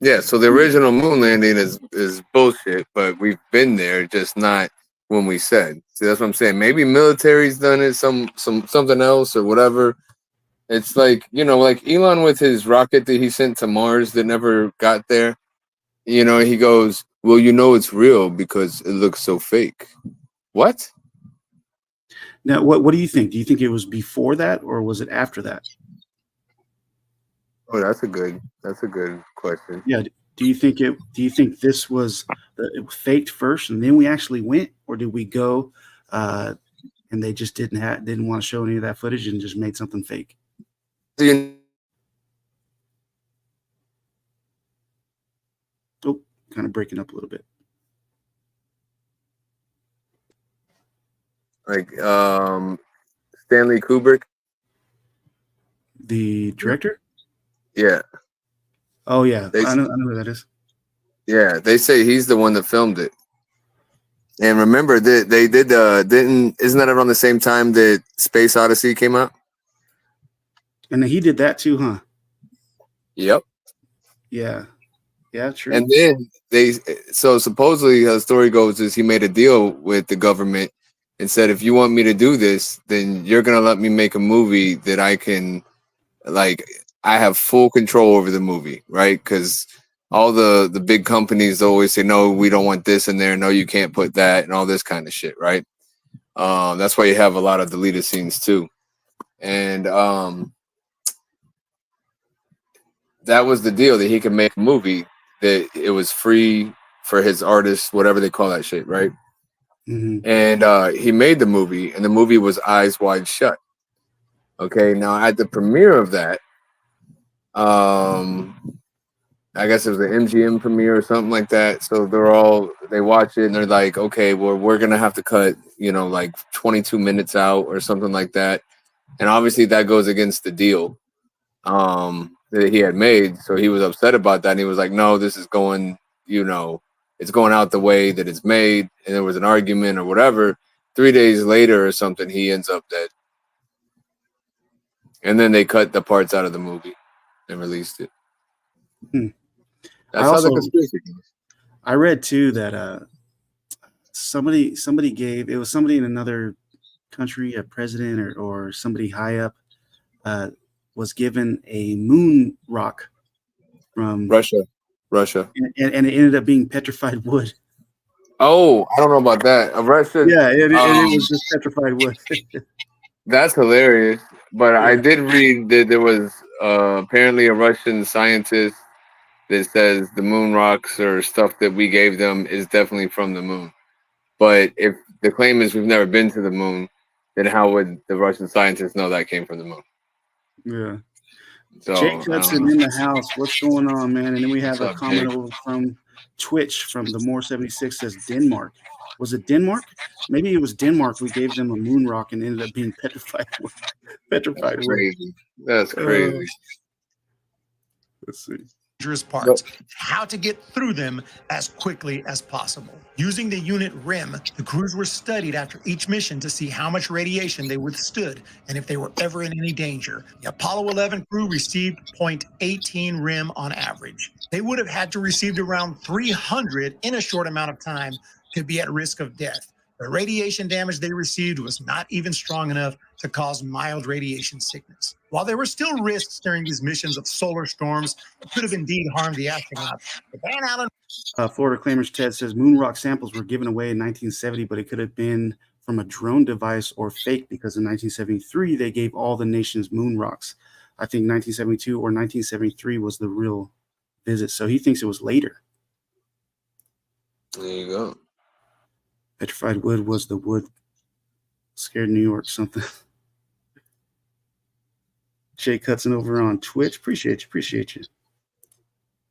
Yeah, so the original moon landing is bullshit, but we've been there, just not when we said. See, that's what I'm saying. Maybe military's done it, something else or whatever. It's like, you know, like Elon with his rocket that he sent to Mars that never got there. You know, he goes, well, you know it's real because it looks so fake. What? Now, what do you think? Do you think it was before that or was it after that? Oh, that's a good question. Yeah. Do you think this was faked first and then we actually went, or did we go and they just didn't want to show any of that footage and just made something fake? Oh, kind of breaking up a little bit. Like Stanley Kubrick, the director. Yeah. Oh yeah, I know who that is. Yeah, they say he's the one that filmed it. And remember that they did isn't that around the same time that Space Odyssey came out? And he did that too, huh? Yep. Yeah. Yeah, true. And then so supposedly how the story goes is he made a deal with the government and said, if you want me to do this, then you're gonna let me make a movie that I can, like, I have full control over the movie, right? Because all the big companies always say, no, we don't want this in there. No, you can't put that and all this kind of shit, right? That's why you have a lot of deleted scenes too. And that was the deal, that he could make a movie that it was free for his artists, whatever they call that shit, right? Mm-hmm. And he made the movie, and the movie was Eyes Wide Shut. Okay, now at the premiere of that, I guess it was the MGM premiere or something like that. So they watch it and they're like, okay, well, we're gonna have to cut, like 22 minutes out or something like that. And obviously that goes against the deal that he had made. So he was upset about that. And he was like, no, this is going, it's going out the way that it's made. And there was an argument or whatever. 3 days later or something, he ends up dead. And then they cut the parts out of the movie and released it. That's how the conspiracy goes. I read too that somebody gave, it was somebody in another country, a president or somebody high up, was given a moon rock from Russia, and it ended up being petrified wood. Oh, I don't know about that. Russia, yeah, it was just petrified wood. That's hilarious. But I did read that there was apparently a Russian scientist that says the moon rocks or stuff that we gave them is definitely from the moon. But if the claim is we've never been to the moon, then how would the Russian scientists know that came from the moon? Yeah. So, Jake Hudson in the house. What's going on, man? And then we have a comment over from Twitch from the More 76 says Denmark. Was it Denmark? Maybe it was Denmark. We gave them a moon rock and ended up being petrified wood. Petrified wood. Crazy. That's crazy. Let's see. Dangerous parts, how to get through them as quickly as possible. Using the unit RIM, the crews were studied after each mission to see how much radiation they withstood and if they were ever in any danger. The Apollo 11 crew received 0.18 RIM on average. They would have had to receive around 300 in a short amount of time to be at risk of death. The radiation damage they received was not even strong enough to cause mild radiation sickness. While there were still risks during these missions of solar storms, it could have indeed harmed the astronauts. The Van Allen Florida Claimers Ted says moon rock samples were given away in 1970, but it could have been from a drone device or fake because in 1973 they gave all the nations moon rocks. I think 1972 or 1973 was the real visit. So he thinks it was later. There you go. Petrified wood was the wood scared New York something. Jake Hudson over on Twitch. Appreciate you.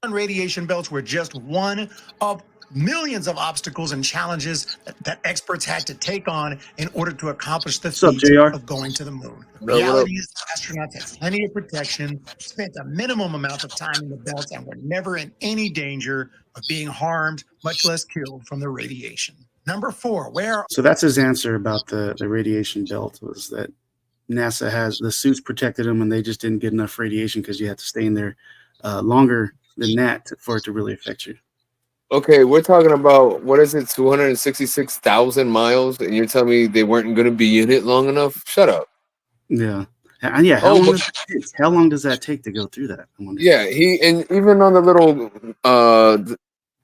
Radiation belts were just one of millions of obstacles and challenges that experts had to take on in order to accomplish the feat of going to the moon. The reality is astronauts had plenty of protection, spent a minimum amount of time in the belts, and were never in any danger of being harmed, much less killed from the radiation. Number 4, where... So that's his answer about the radiation belt, was that NASA has the suits protected them and they just didn't get enough radiation because you had to stay in there longer than that for it to really affect you. Okay, we're talking about, what is it, 266,000 miles, and you're telling me they weren't going to be in it long enough? Shut up. Yeah. And yeah, how long does that take to go through that? Yeah, and even on the little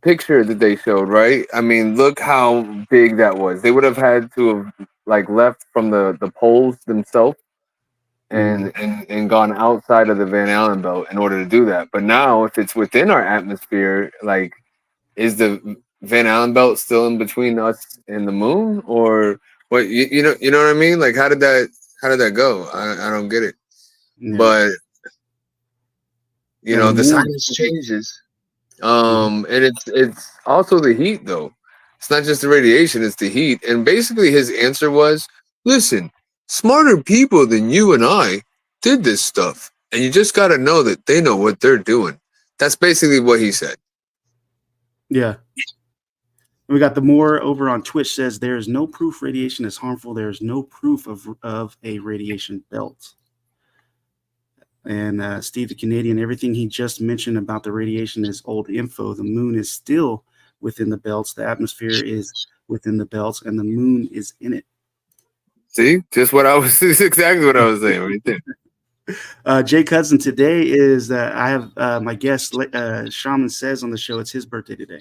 picture that they showed, right? I mean, look how big that was. They would have had to have left from the poles themselves and gone outside of the Van Allen belt in order to do that. But now, if it's within our atmosphere, is the Van Allen belt still in between us and the moon, or what? You know what I mean? How did that go? I don't get it. Yeah. But the science changes. And it's also the heat, though. It's not just the radiation, it's the heat. And basically his answer was, listen, smarter people than you and I did this stuff. And you just got to know that they know what they're doing. That's basically what he said. Yeah. We got the more over on Twitch says there is no proof radiation is harmful. There is no proof of a radiation belt. And Steve the Canadian, everything he just mentioned about the radiation is old info. The moon is still within the belts. The atmosphere is within the belts, and the moon is in it. See, just what I was. This is exactly what I was saying right there. Jake Hudson, today is I have my guest Shaman Says on the show. It's his birthday today.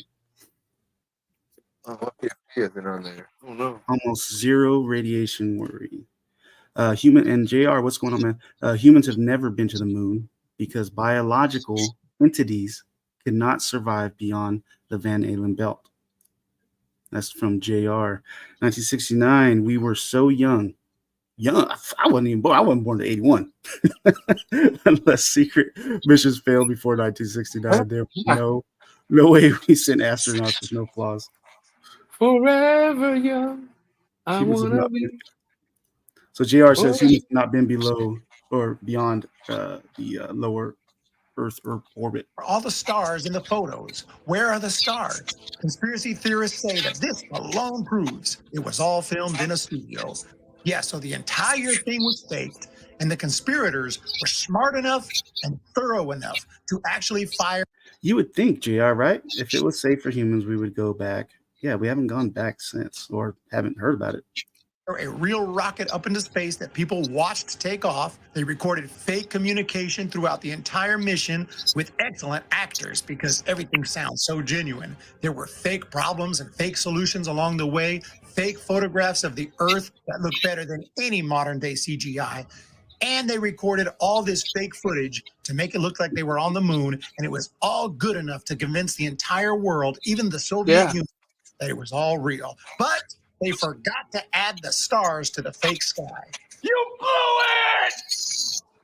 Oh, what PFP isn't on there? Oh no. Almost zero radiation worry. Human and JR, what's going on, man? Humans have never been to the moon because biological entities cannot survive beyond the Van Allen belt. That's from JR. 1969, we were so young. Young, I wasn't even born. I wasn't born in 81. Unless secret missions failed before 1969, there was no way we sent astronauts with no flaws. Forever young. I wanna be. So JR says humans have not been below or beyond the lower Earth orbit. All the stars in the photos. Where are the stars? Conspiracy theorists say that this alone proves it was all filmed in a studio. Yeah, so the entire thing was faked, and the conspirators were smart enough and thorough enough to actually fire. You would think, JR, right? If it was safe for humans, we would go back. Yeah, we haven't gone back since, or haven't heard about it. A real rocket up into space that people watched take off. They recorded fake communication throughout the entire mission with excellent actors because everything sounds so genuine. There were fake problems and fake solutions along the way, fake photographs of the Earth that look better than any modern day CGI. And they recorded all this fake footage to make it look like they were on the moon, and it was all good enough to convince the entire world, even the Soviet Union, that it was all real. But they forgot to add the stars to the fake sky. You blew it!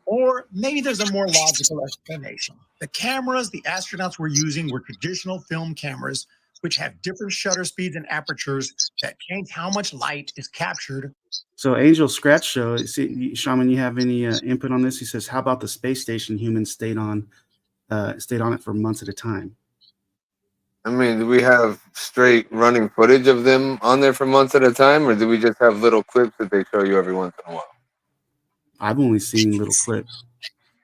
Or maybe there's a more logical explanation. The cameras the astronauts were using were traditional film cameras, which have different shutter speeds and apertures that change how much light is captured. So Angel Scratch Show, see, Shaman, you have any input on this? He says, how about the space station humans stayed on it for months at a time? I mean, do we have straight running footage of them on there for months at a time, or do we just have little clips that they show you every once in a while? I've only seen little clips.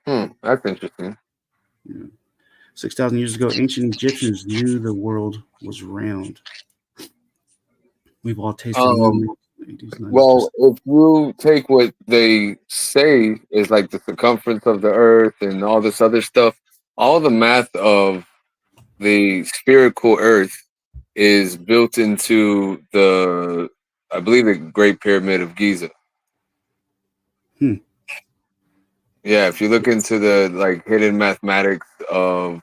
That's interesting. Yeah. 6,000 years ago, ancient Egyptians knew the world was round. We've all tasted well, if you take what they say is like the circumference of the Earth and all this other stuff, all the math of the spherical Earth is built into I believe, the Great Pyramid of Giza. Yeah, if you look into the hidden mathematics of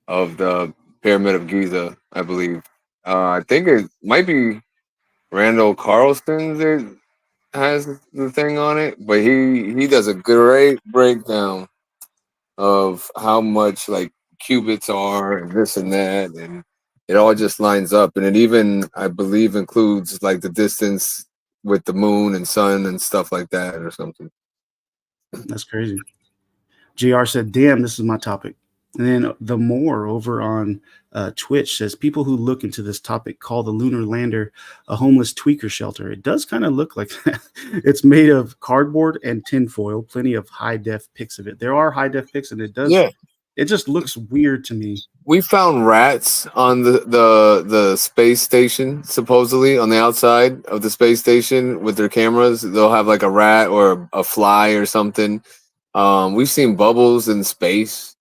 the Pyramid of Giza, I believe, I think it might be Randall Carlson that has the thing on it, but he does a great breakdown of how much qubits are and this and that, and it all just lines up. And it even, I believe, includes the distance with the moon and sun and stuff like that or something. That's crazy. JR said, damn, this is my topic. And then the more over on Twitch says, people who look into this topic call the lunar lander a homeless tweaker shelter. It does kind of look like that. It's made of cardboard and tinfoil, plenty of high def pics of it. There are high def pics, and it does. Yeah. It just looks weird to me. We found rats on the space station, supposedly on the outside of the space station with their cameras. They'll have a rat or a fly or something. We've seen bubbles in space.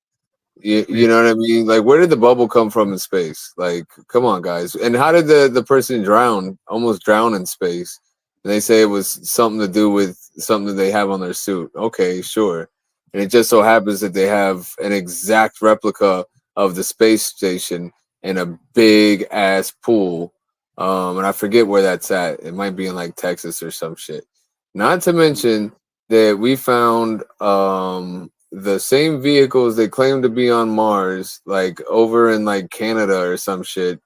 You know what I mean? Where did the bubble come from in space? Come on, guys. And how did the person almost drown in space? And they say it was something to do with something that they have on their suit. Okay, sure. And it just so happens that they have an exact replica of the space station in a big ass pool. And I forget where that's at. It might be in Texas or some shit. Not to mention that we found the same vehicles they claim to be on Mars, over in Canada or some shit.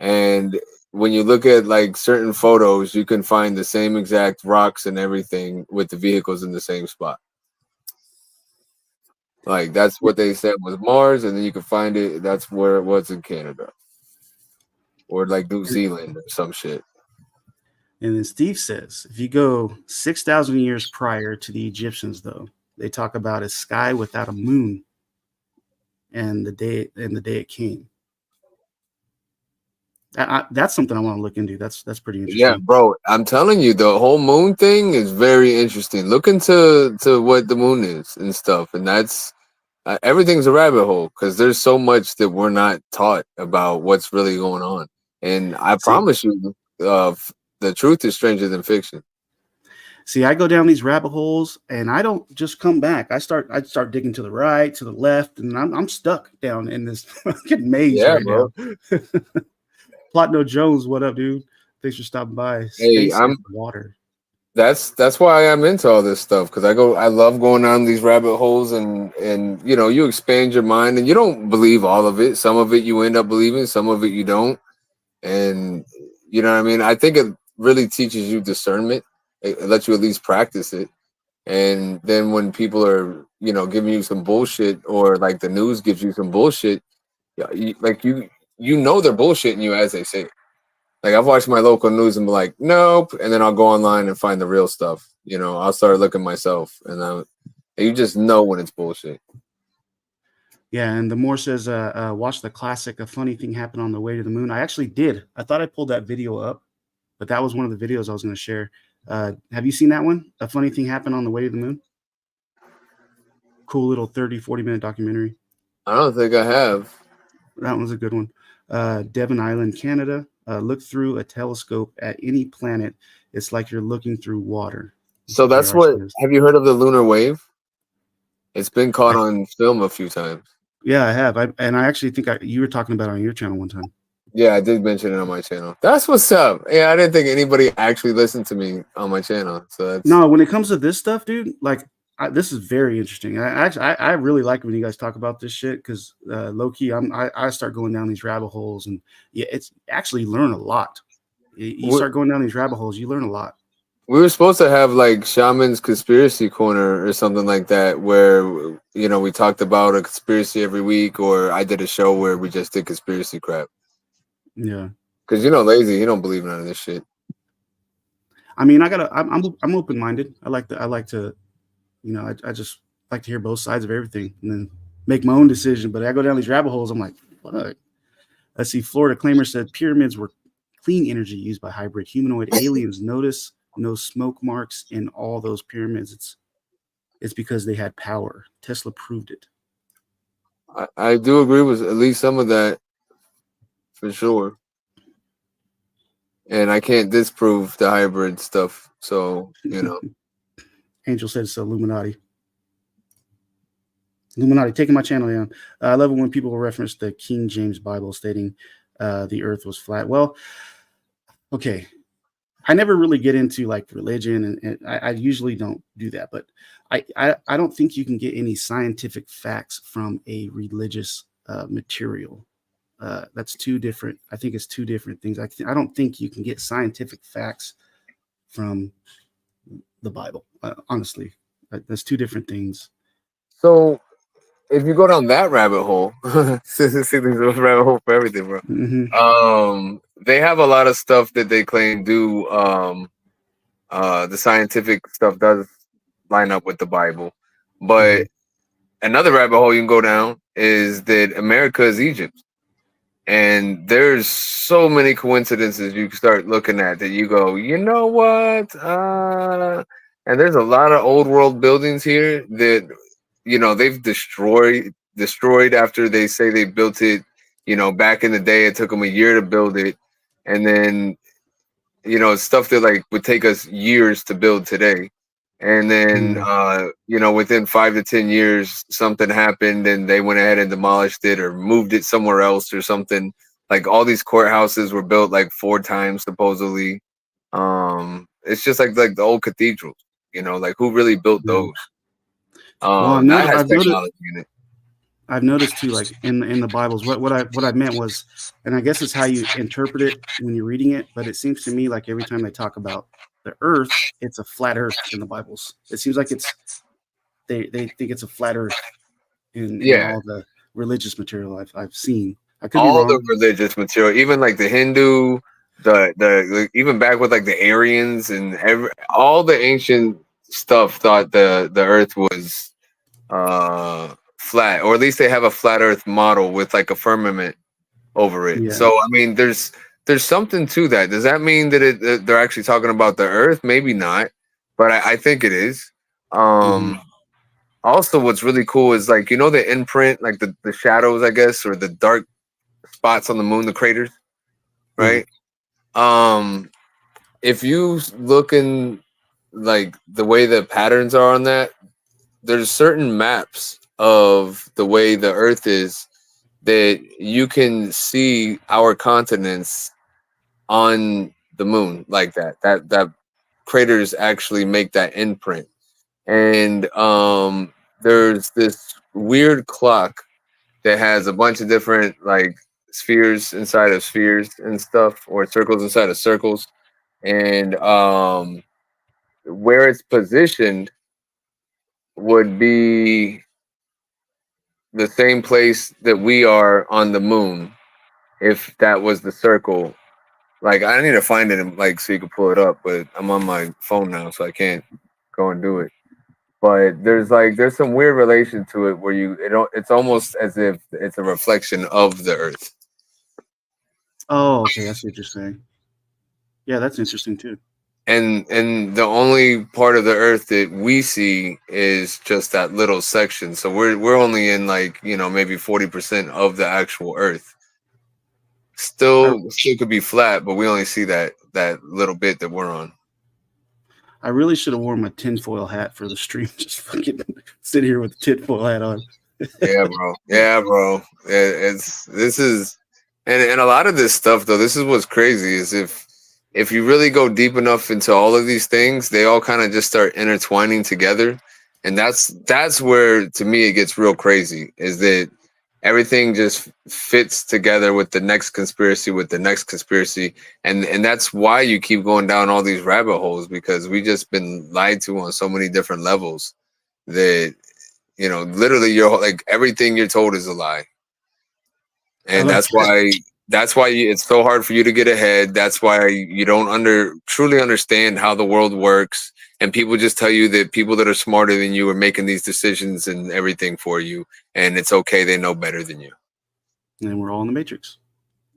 And when you look at certain photos, you can find the same exact rocks and everything with the vehicles in the same spot. That's what they said was Mars, and then you can find it. That's where it was in Canada, or New Zealand or some shit. And then Steve says, if you go 6,000 years prior to the Egyptians, though, they talk about a sky without a moon, and the day it came. That's something I want to look into. That's pretty interesting. Yeah, bro, I'm telling you, the whole moon thing is very interesting. Look into what the moon is and stuff, and that's everything's a rabbit hole because there's so much that we're not taught about what's really going on. And I promise you, the truth is stranger than fiction. See, I go down these rabbit holes, and I don't just come back. I start digging to the right, to the left, and I'm stuck down in this fucking maze right bro. now. Plotno Jones, what up, dude? Thanks for stopping by. Hey, Space and water. That's why I'm into all this stuff, because I love going down these rabbit holes, and you know, you expand your mind, and you don't believe all of it. Some of it you end up believing, some of it you don't, and you know what I mean. I think it really teaches you discernment. It lets you at least practice it, and then when people are, you know, giving you some bullshit, or like the news gives you some bullshit, you know they're bullshitting you as they say it. Like, I've watched my local news and be like, nope, and then I'll go online and find the real stuff. You know, I'll start looking myself, and you just know when it's bullshit. Yeah, and the more says, watch the classic. A funny thing happened on the way to the moon. I actually did. I thought I pulled that video up, but that was one of the videos I was going to share. Have you seen that one? A funny thing happened on the way to the moon. Cool little 30-40 minute documentary. I don't think I have. That was a good one. Devon Island, Canada. Look through a telescope at any planet. It's like you're looking through water. So that's what. Have you heard of the lunar wave? It's been caught on film a few times. Yeah, I have. I actually think you were talking about it on your channel one time. Yeah, I did mention it on my channel. That's what's up. Yeah, I didn't think anybody actually listened to me on my channel. So that's... No, when it comes to this stuff, dude, like this is very interesting. I really like when you guys talk about this shit, because low key, I start going down these rabbit holes, and yeah, it's actually learn a lot. You start going down these rabbit holes, you learn a lot. We were supposed to have like Shaman's Conspiracy Corner or something like that, where, you know, we talked about a conspiracy every week, or I did a show where we just did conspiracy crap. Yeah, because, you know, lazy, he don't believe none of this shit. I mean, I'm open minded. I like to, you know, I just like to hear both sides of everything and then make my own decision. But I go down these rabbit holes, I'm like, what? Let's see. Florida Claimer said pyramids were clean energy used by hybrid humanoid aliens. Notice no smoke marks in all those pyramids. It's because they had power. Tesla proved it. I do agree with at least some of that, for sure. And I can't disprove the hybrid stuff. So, you know. Angel said it's Illuminati. Illuminati, taking my channel down. I love it when people reference the King James Bible stating the earth was flat. Well, okay. I never really get into like religion, and I usually don't do that. But I don't think you can get any scientific facts from a religious material. That's two different. I think it's two different things. I don't think you can get scientific facts from the Bible. Honestly, that's two different things. So if you go down that rabbit hole, there's a rabbit hole for everything, bro. Mm-hmm. They have a lot of stuff that they claim do. The scientific stuff does line up with the Bible, but another rabbit hole you can go down is that America is Egypt. And there's so many coincidences you can start looking at that you go, you know what? And there's a lot of old world buildings here that, you know, they've destroyed after they say they built it. You know, back in the day, it took them a year to build it. And then, you know, stuff that like would take us years to build today. And then, you know, within 5 to 10 years, something happened and they went ahead and demolished it or moved it somewhere else or something. Like all these courthouses were built like 4 times, supposedly. It's just like the old cathedrals, you know, like who really built those? Well, that has technology in it. I've noticed too, like in the Bibles, what I meant was, and I guess it's how you interpret it when you're reading it, but it seems to me like every time they talk about the earth, it's a flat earth in the Bibles. It seems like they think it's a flat earth in all the religious material I've seen. I could be wrong. The religious material, even like the Hindu, the even back with like the Aryans and all the ancient stuff thought the earth was flat, or at least they have a flat earth model with like a firmament over it. So I mean, there's something to that. Does that mean that they're actually talking about the earth? Maybe not, but I think it is. Also, what's really cool is like, you know, the imprint, like the shadows, I guess, or the dark spots on the moon, the craters. right? If you look in like the way the patterns are on that, there's certain maps of the way the Earth is that you can see our continents on the moon like that. That craters actually make that imprint. And there's this weird clock that has a bunch of different like spheres inside of spheres and stuff, or circles inside of circles. And where it's positioned would be the same place that we are on the moon, if that was the circle. Like, I need to find it like so you can pull it up, but I'm on my phone now, so I can't go and do it. But there's some weird relation to it where it's almost as if it's a reflection of the Earth. Oh, okay, that's what you're saying. Yeah, that's interesting too. And the only part of the Earth that we see is just that little section. So we're only in like, maybe 40% of the actual Earth. Still could be flat, but we only see that little bit that we're on. I really should have worn my tinfoil hat for the stream. Just fucking sit here with the tinfoil hat on. Yeah, bro. Yeah, bro. And a lot of this stuff though, this is what's crazy is if you really go deep enough into all of these things, they all kind of just start intertwining together. And that's where, to me, it gets real crazy, is that everything just fits together with the next conspiracy, and that's why you keep going down all these rabbit holes, because we just been lied to on so many different levels that literally like everything you're told is a lie. And that's why it's so hard for you to get ahead. That's why you don't truly understand how the world works. And people just tell you that people that are smarter than you are making these decisions and everything for you. And it's okay. They know better than you. And we're all in the Matrix.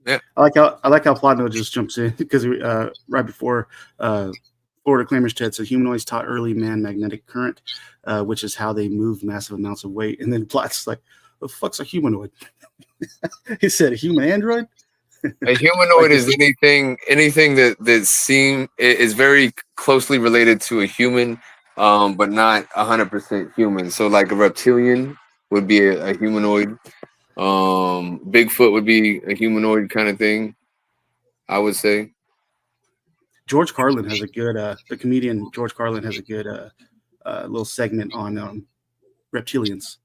Yeah. I like how Plotno just jumps in because right before Florida Claimers Ted said humanoids taught early man magnetic current, which is how they move massive amounts of weight. And then Plot's like, the fuck's a humanoid? He said a human android? A humanoid is anything that is very closely related to a human, but not 100% human. So like a reptilian would be a humanoid. Bigfoot would be a humanoid kind of thing, I would say. George Carlin has a good the comedian George Carlin has a good little segment on reptilians.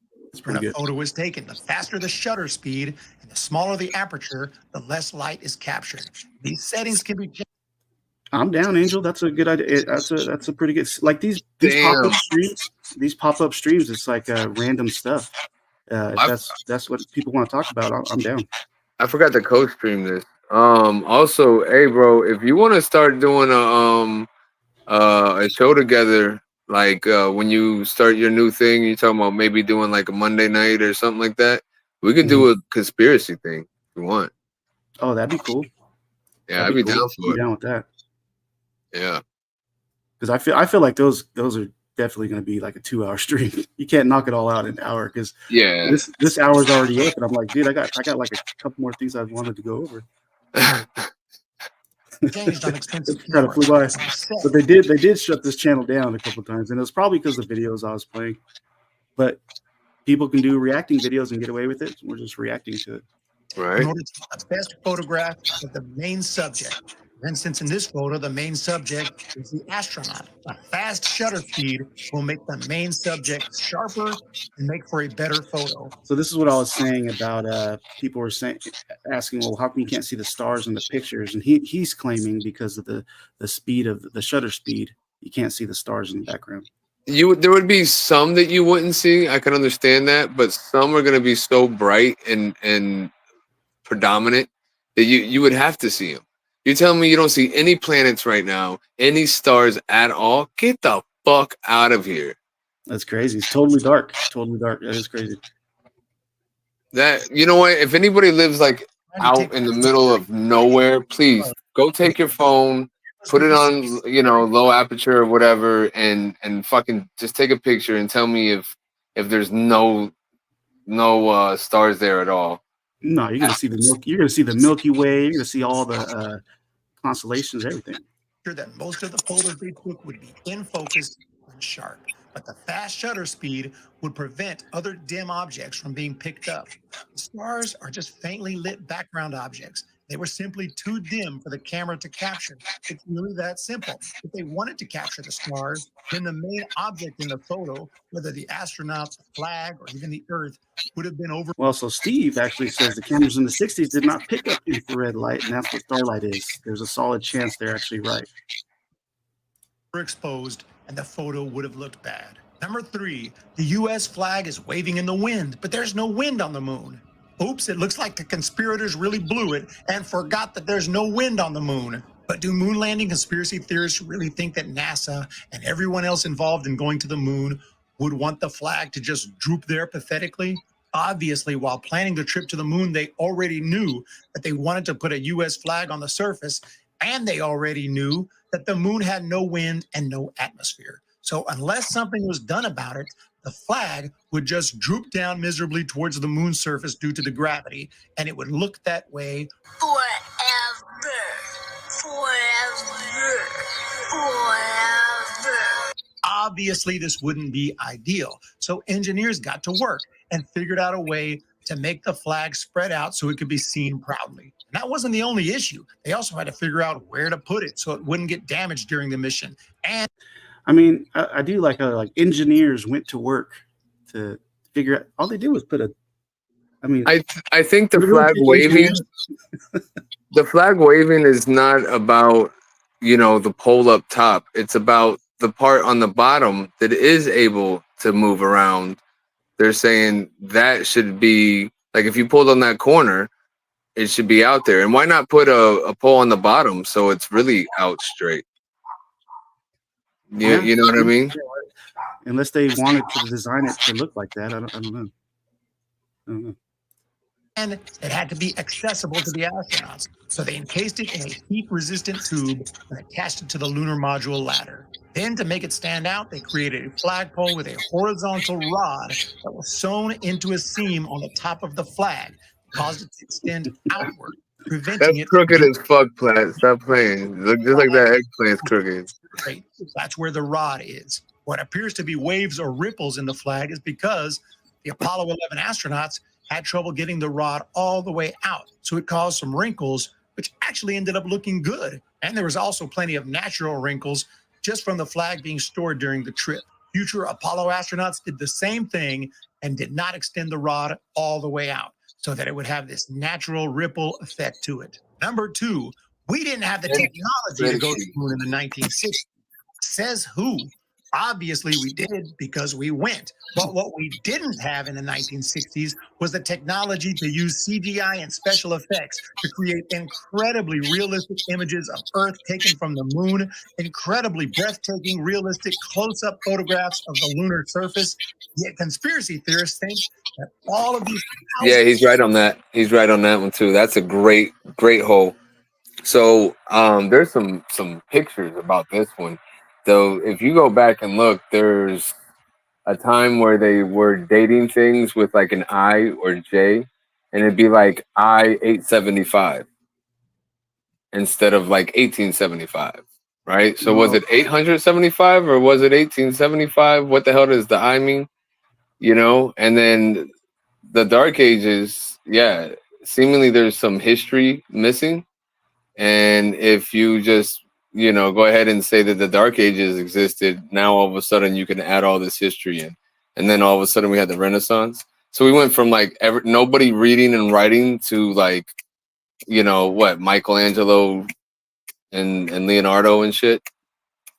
When a photo is taken, the faster the shutter speed and the smaller the aperture, the less light is captured. These settings can be. I'm down, Angel. That's a good idea. That's a pretty good. Like these pop-up streams. These pop-up streams. It's like random stuff. If that's what people want to talk about, I'm down. I forgot to co-stream this. Also, hey, bro, if you want to start doing a show together. Like when you start your new thing, you're talking about maybe doing like a Monday night or something like that. We could do a conspiracy thing if you want. Oh, that'd be cool. Yeah, I'd be down for it. Down with that. Yeah, because I feel like those are definitely going to be like a 2-hour stream. You can't knock it all out in an hour because this hour's already up, and I'm like, dude, I got like a couple more things I wanted to go over. Changed on expensive kind of flew by, but they did shut this channel down a couple of times, and it was probably because of the videos I was playing. But people can do reacting videos and get away with it. We're just reacting to it. Right. In order to get the best photograph of the main subject. For instance, in this photo, the main subject is the astronaut. A fast shutter speed will make the main subject sharper and make for a better photo. So this is what I was saying about people were asking, well, how come you can't see the stars in the pictures? And he's claiming because of the speed of the shutter speed, you can't see the stars in the background. There would be some that you wouldn't see. I can understand that, but some are going to be so bright and predominant that you would have to see them. You're telling me you don't see any planets right now, any stars at all? Get the fuck out of here. That's crazy. It's totally dark. Totally dark. That is crazy. That, you know what? If anybody lives like out in the middle of nowhere, please go take your phone, put it on, low aperture or whatever, and fucking just take a picture and tell me if there's no stars there at all. No, you're gonna see the milk. You're gonna see the Milky Way. You're gonna see all the constellations, everything. Sure that most of the photos they took would be in focus and sharp, but the fast shutter speed would prevent other dim objects from being picked up. The stars are just faintly lit background objects. They were simply too dim for the camera to capture. It's really that simple. If they wanted to capture the stars, then the main object in the photo, whether the astronaut, the flag, or even the Earth, would have been over. Well, so Steve actually says the cameras in the 60s did not pick up infrared light, and that's what starlight is. There's a solid chance they're actually right. Exposed, and the photo would have looked bad. Number 3, the U.S. flag is waving in the wind, but there's no wind on the moon. Oops, it looks like the conspirators really blew it and forgot that there's no wind on the moon. But do moon landing conspiracy theorists really think that NASA and everyone else involved in going to the moon would want the flag to just droop there pathetically? Obviously, while planning the trip to the moon, they already knew that they wanted to put a U.S. flag on the surface, and they already knew that the moon had no wind and no atmosphere. So unless something was done about it, the flag would just droop down miserably towards the moon's surface due to the gravity, and it would look that way Forever. Forever. Forever. Obviously, this wouldn't be ideal. So engineers got to work and figured out a way to make the flag spread out so it could be seen proudly. And that wasn't the only issue. They also had to figure out where to put it so it wouldn't get damaged during the mission. And I mean, I do like how like engineers went to work to figure out. All they did was put a. I mean, I think the flag waving, the flag waving is not about, you know, the pole up top. It's about the part on the bottom that is able to move around. They're saying that should be like if you pulled on that corner, it should be out there. And why not put a pole on the bottom so it's really out straight? Yeah, you know what I mean? Unless they wanted to design it to look like that, I don't know. And it had to be accessible to the astronauts. So they encased it in a heat-resistant tube and attached it to the lunar module ladder. Then, to make it stand out, they created a flagpole with a horizontal rod that was sewn into a seam on the top of the flag, caused it to extend outward, preventing That's crooked as fuck, Platt. Stop playing. Look just like that eggplant's crooked. Right. That's where the rod is. What appears to be waves or ripples in the flag is because the Apollo 11 astronauts had trouble getting the rod all the way out. So it caused some wrinkles, which actually ended up looking good. And there was also plenty of natural wrinkles just from the flag being stored during the trip. Future Apollo astronauts did the same thing and did not extend the rod all the way out so that it would have this natural ripple effect to it. Number 2, we didn't have the technology to go to the moon in the 1960s. Says who? Obviously, we did because we went. But what we didn't have in the 1960s was the technology to use CGI and special effects to create incredibly realistic images of Earth taken from the moon, incredibly breathtaking, realistic close-up photographs of the lunar surface. Yet conspiracy theorists think that all of these... Yeah, he's right on that. He's right on that one too. That's a great hole. So there's some pictures about this one. So if you go back and look, there's a time where they were dating things with like an I or J, and it'd be like I-875 instead of like 1875, right? So was it 875 or was it 1875? What the hell does the I mean? You know, and then the Dark Ages, yeah, seemingly there's some history missing. And if you just, you know, go ahead and say that the Dark Ages existed, now all of a sudden you can add all this history in. And then all of a sudden we had the Renaissance. So we went from like nobody reading and writing to like, you know, what, Michelangelo and Leonardo and shit.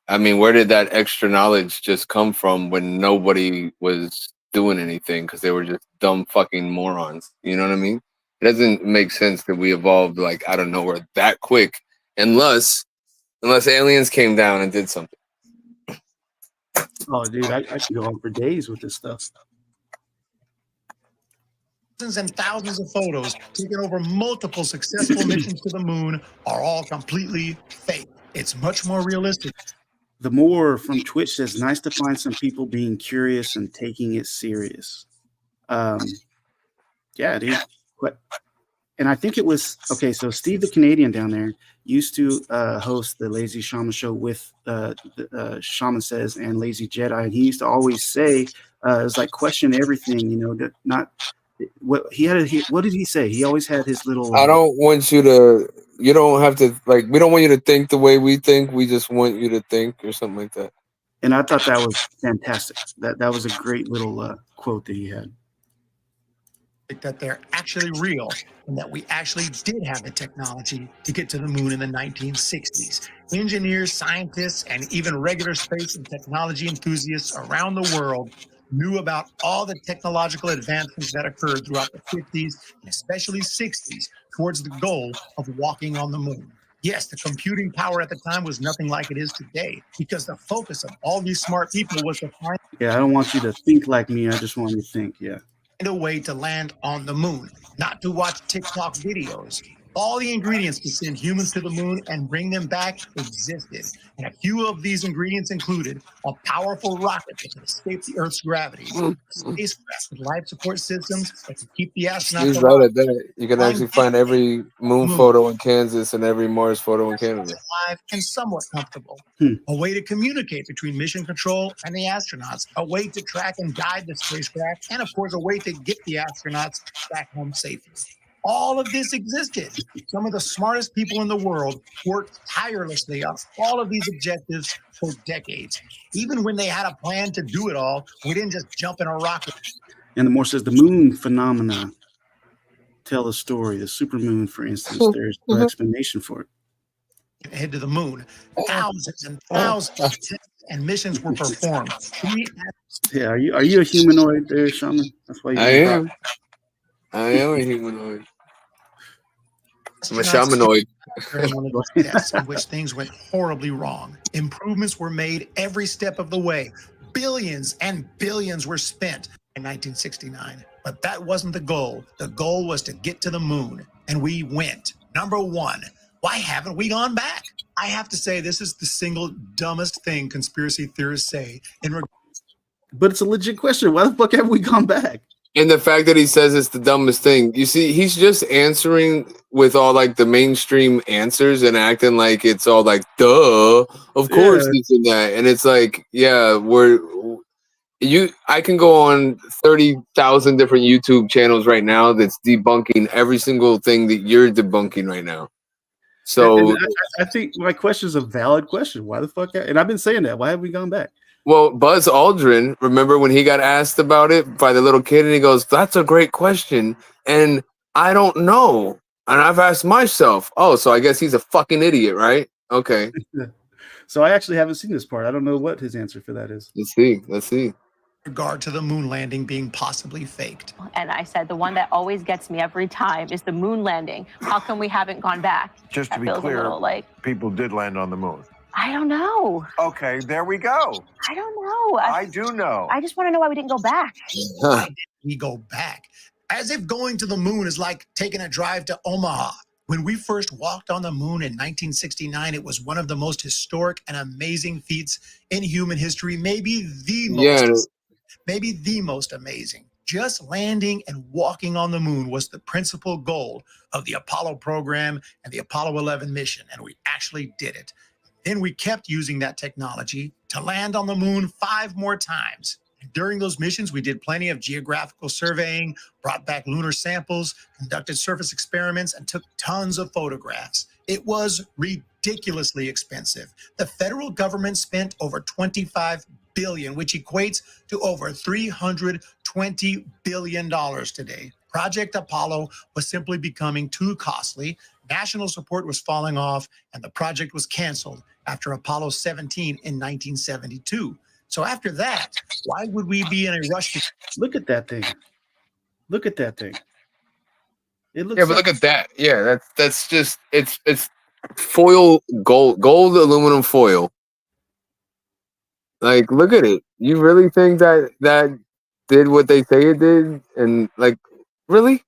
I mean, where did that extra knowledge just come from when nobody was doing anything because they were just dumb fucking morons? You know what I mean? It doesn't make sense that we evolved like out of nowhere that quick, unless aliens came down and did something. Oh, dude, I could go on for days with this stuff. Thousands and thousands of photos taken over multiple successful missions to the moon are all completely fake. It's much more realistic. The more from Twitch says, nice to find some people being curious and taking it serious. Yeah, dude. and I think it was okay. So Steve, the Canadian down there, used to host the Lazy Shaman show with Shaman Says and Lazy Jedi, and he used to always say, "It was like question everything," you know, not what he had. What did he say? He always had his little. I don't want you to. You don't have to like. We don't want you to think the way we think. We just want you to think, or something like that. And I thought that was fantastic. That was a great little quote that he had. That they're actually real and that we actually did have the technology to get to the moon in the 1960s. Engineers, scientists, and even regular space and technology enthusiasts around the world knew about all the technological advancements that occurred throughout the 50s and especially 60s towards the goal of walking on the moon. Yes, the computing power at the time was nothing like it is today because the focus of all these smart people was to find. Yeah, I don't want you to think like me. I just want you to think. Yeah. A way to land on the moon, not to watch TikTok videos. All the ingredients to send humans to the moon and bring them back existed. And a few of these ingredients included a powerful rocket that could escape the Earth's gravity, spacecraft with life support systems that could keep the astronauts He's alive. right at that. You can actually find every moon photo in Kansas and every Mars photo in Canada. Alive and somewhat comfortable. A way to communicate between mission control and the astronauts, a way to track and guide the spacecraft, and of course, a way to get the astronauts back home safely. All of this existed. Some of the smartest people in the world worked tirelessly on all of these objectives for decades. Even when they had a plan to do it all, we didn't just jump in a rocket. And the more says the moon phenomena tell the story. The supermoon, for instance, there's no explanation for it. Head to the moon. Thousands and thousands of tests and missions were performed. Yeah, are you a humanoid there, Shaman? That's why you I am a humanoid. I'm a shamanoid. Tests in which things went horribly wrong. Improvements were made every step of the way. Billions and billions were spent in 1969. But that wasn't the goal. The goal was to get to the moon, and we went. Number one, why haven't we gone back? I have to say this is the single dumbest thing conspiracy theorists say. But it's a legit question. Why the fuck haven't we gone back? And the fact that he says it's the dumbest thing, you see, he's just answering with all like the mainstream answers and acting like it's all like, duh, of course this and that. And it's like, yeah, I can go on 30,000 different YouTube channels right now that's debunking every single thing that you're debunking right now. So and I think my question is a valid question. Why the fuck? And I've been saying that. Why have we gone back? Well, Buzz Aldrin, remember when he got asked about it by the little kid and he goes, that's a great question. And I don't know. And I've asked myself, oh, so I guess he's a fucking idiot, right? Okay. So I actually haven't seen this part. I don't know what his answer for that is. Let's see. Regard to the moon landing being possibly faked. And I said, the one that always gets me every time is the moon landing. How come we haven't gone back? Just to be clear, people did land on the moon. I don't know. Okay, there we go. I don't know. I do know. I just want to know why we didn't go back. Why didn't we go back? As if going to the moon is like taking a drive to Omaha. When we first walked on the moon in 1969, it was one of the most historic and amazing feats in human history, maybe the most amazing. Just landing and walking on the moon was the principal goal of the Apollo program and the Apollo 11 mission, and we actually did it. Then we kept using that technology to land on the moon 5 more times. And during those missions, we did plenty of geographical surveying, brought back lunar samples, conducted surface experiments, and took tons of photographs. It was ridiculously expensive. The federal government spent over $25 billion, which equates to over $320 billion today. Project Apollo was simply becoming too costly. National support was falling off, and the project was canceled after Apollo 17 in 1972. So after that, why would we be in a rush to look at that thing? Look at that thing. It looks but look at that. Yeah, that's just it's foil gold aluminum foil. Like, look at it. You really think that did what they say it did? And like, really?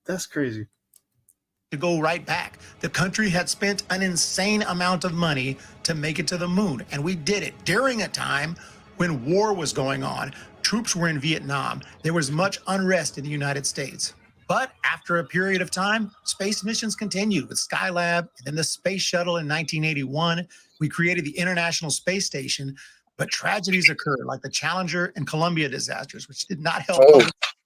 That's crazy. To go right back. The country had spent an insane amount of money to make it to the moon, and we did it during a time When war was going on, troops were in Vietnam. There was much unrest in the United States. But after a period of time, space missions continued with Skylab and then the space shuttle in 1981. We created the International Space Station, but tragedies occurred like the Challenger and Columbia disasters, which did not help.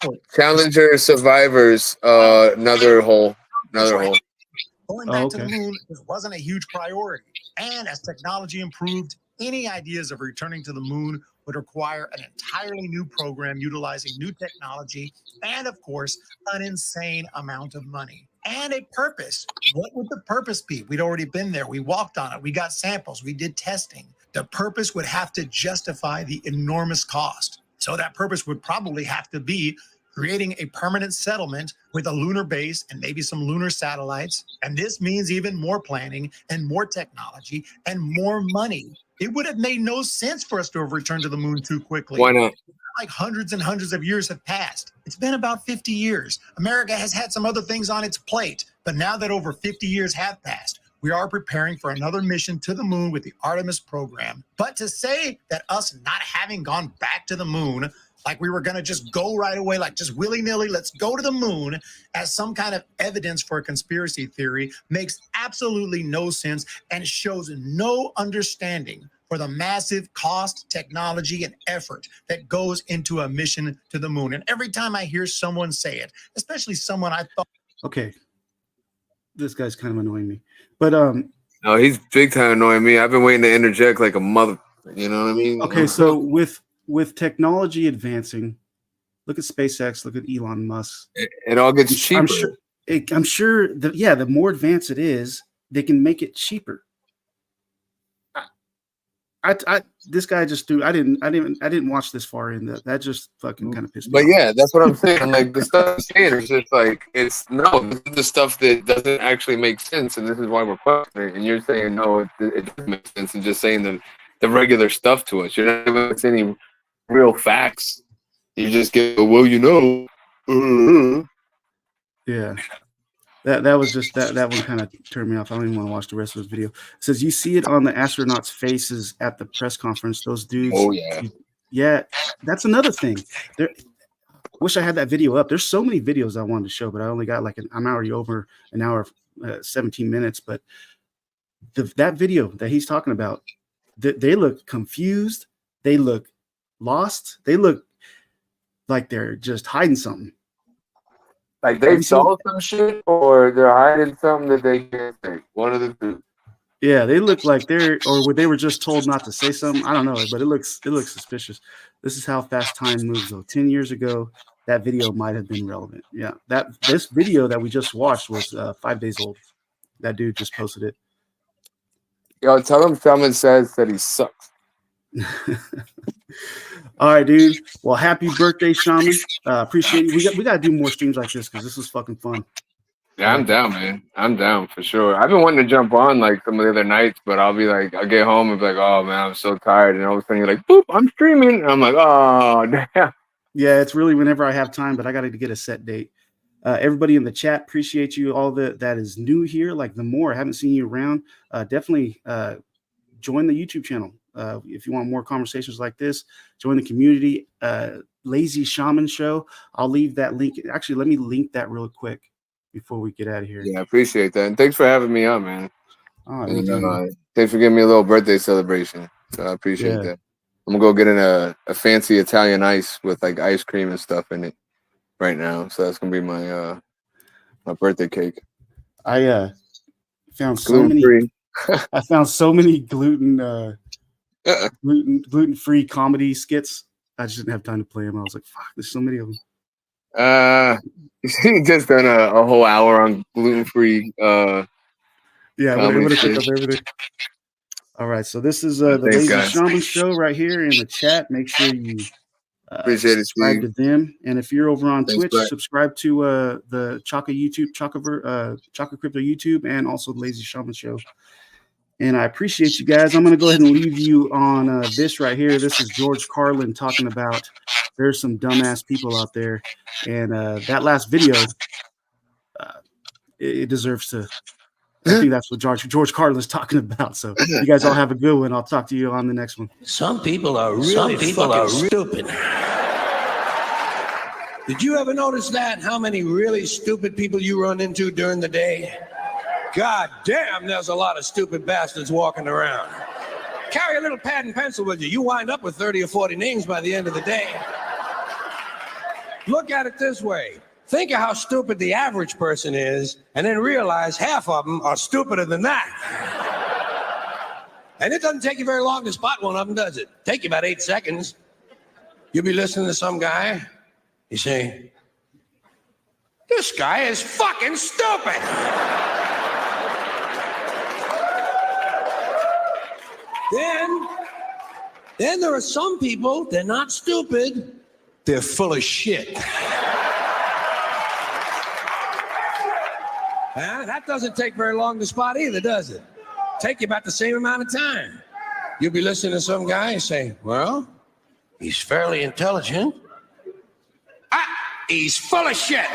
Oh, Challenger survivors, another hole. Going back to the moon wasn't a huge priority. And as technology improved, any ideas of returning to the moon would require an entirely new program utilizing new technology and, of course, an insane amount of money. And a purpose. What would the purpose be? We'd already been there. We walked on it. We got samples. We did testing. The purpose would have to justify the enormous cost. So that purpose would probably have to be creating a permanent settlement with a lunar base and maybe some lunar satellites. And this means even more planning and more technology and more money. It would have made no sense for us to have returned to the moon too quickly. Why not? Like hundreds and hundreds of years have passed. It's been about 50 years. America has had some other things on its plate. But now that over 50 years have passed, we are preparing for another mission to the moon with the Artemis program. But to say that us not having gone back to the moon, like we were going to just go right away, like just willy-nilly, let's go to the moon, as some kind of evidence for a conspiracy theory makes absolutely no sense and shows no understanding for the massive cost, technology, and effort that goes into a mission to the moon. And every time I hear someone say it, especially someone I thought... Okay. This guy's kind of annoying me. But no, he's big time annoying me. I've been waiting to interject like a mother. You know what I mean? Okay, so with technology advancing, look at SpaceX, look at Elon Musk. It all gets cheaper. I'm sure that the more advanced it is, they can make it cheaper. This guy just threw. I didn't watch this far in. That just fucking kind of pissed me off. But yeah, that's what I'm saying. Like the stuff I'm saying is just like this is the stuff that doesn't actually make sense, and this is why we're questioning. And you're saying no, it doesn't make sense, and just saying the regular stuff to us. You're not giving us any real facts. You just get well, Yeah. That was just that one kind of turned me off. I don't even want to watch the rest of this video. It says you see it on the astronauts' faces at the press conference. Those dudes. Oh yeah. Yeah, that's another thing. There, wish I had that video up. There's so many videos I wanted to show, but I only got I'm already over an hour, 17 minutes. But that video that he's talking about, they look confused. They look lost. They look like they're just hiding something. Like they saw some shit, or they're hiding something that they can't say. One of the two. Yeah, they look like they were just told not to say something. I don't know, but it looks suspicious. This is how fast time moves, though. 10 years ago, that video might have been relevant. Yeah, this video that we just watched was 5 days old. That dude just posted it. Yo, tell him someone says that he sucks. All right, dude. Well, happy birthday, Shaman. Appreciate you. We got to do more streams like this because this was fucking fun. Yeah, I'm down, man. I'm down for sure. I've been wanting to jump on like some of the other nights, but I'll get home and be like, oh man, I'm so tired. And all of a sudden you're like, boop, I'm streaming. And I'm like, oh damn. Yeah, it's really whenever I have time, but I got to get a set date. Everybody in the chat, appreciate you. All that is new here, like the more I haven't seen you around, definitely join the YouTube channel. If you want more conversations like this, join the community. Lazy Shaman Show. I'll leave that link. Actually, let me link that real quick before we get out of here. Yeah, I appreciate that. And thanks for having me on, man. Oh, and, thanks for giving me a little birthday celebration. So I appreciate that. I'm gonna go get in a fancy Italian ice with like ice cream and stuff in it right now. So that's gonna be my my birthday cake. I found so many. I found so many gluten-free comedy skits. I just didn't have time to play them. I was like, fuck, there's so many of them. You just done a whole hour on gluten-free. Yeah, we're going to pick up everything. All right, so this is the Lazy Shaman Show right here in the chat. Make sure you subscribe to them. And if you're over on Twitch, subscribe to the Chaka YouTube, Chaka Crypto YouTube, and also the Lazy Shaman Show. And I appreciate you guys. I'm going to go ahead and leave you on this right here. This is George Carlin talking about there's some dumbass people out there. And that last video, it deserves to I think that's what George Carlin's talking about. So you guys all have a good one. I'll talk to you on the next one. Some people are really stupid. Did you ever notice that? How many really stupid people you run into during the day? God damn, there's a lot of stupid bastards walking around. Carry a little pad and pencil with you. You wind up with 30 or 40 names by the end of the day. Look at it this way. Think of how stupid the average person is, and then realize half of them are stupider than that. And it doesn't take you very long to spot one of them, does it? Take you about 8 seconds. You'll be listening to some guy. You say, this guy is fucking stupid. Then there are some people, they're not stupid, they're full of shit. That doesn't take very long to spot either, does it? Take you about the same amount of time. You'll be listening to some guy and say, well, he's fairly intelligent. He's full of shit.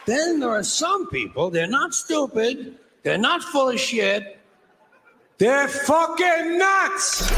Then there are some people, they're not stupid, they're not full of shit, they're fucking nuts.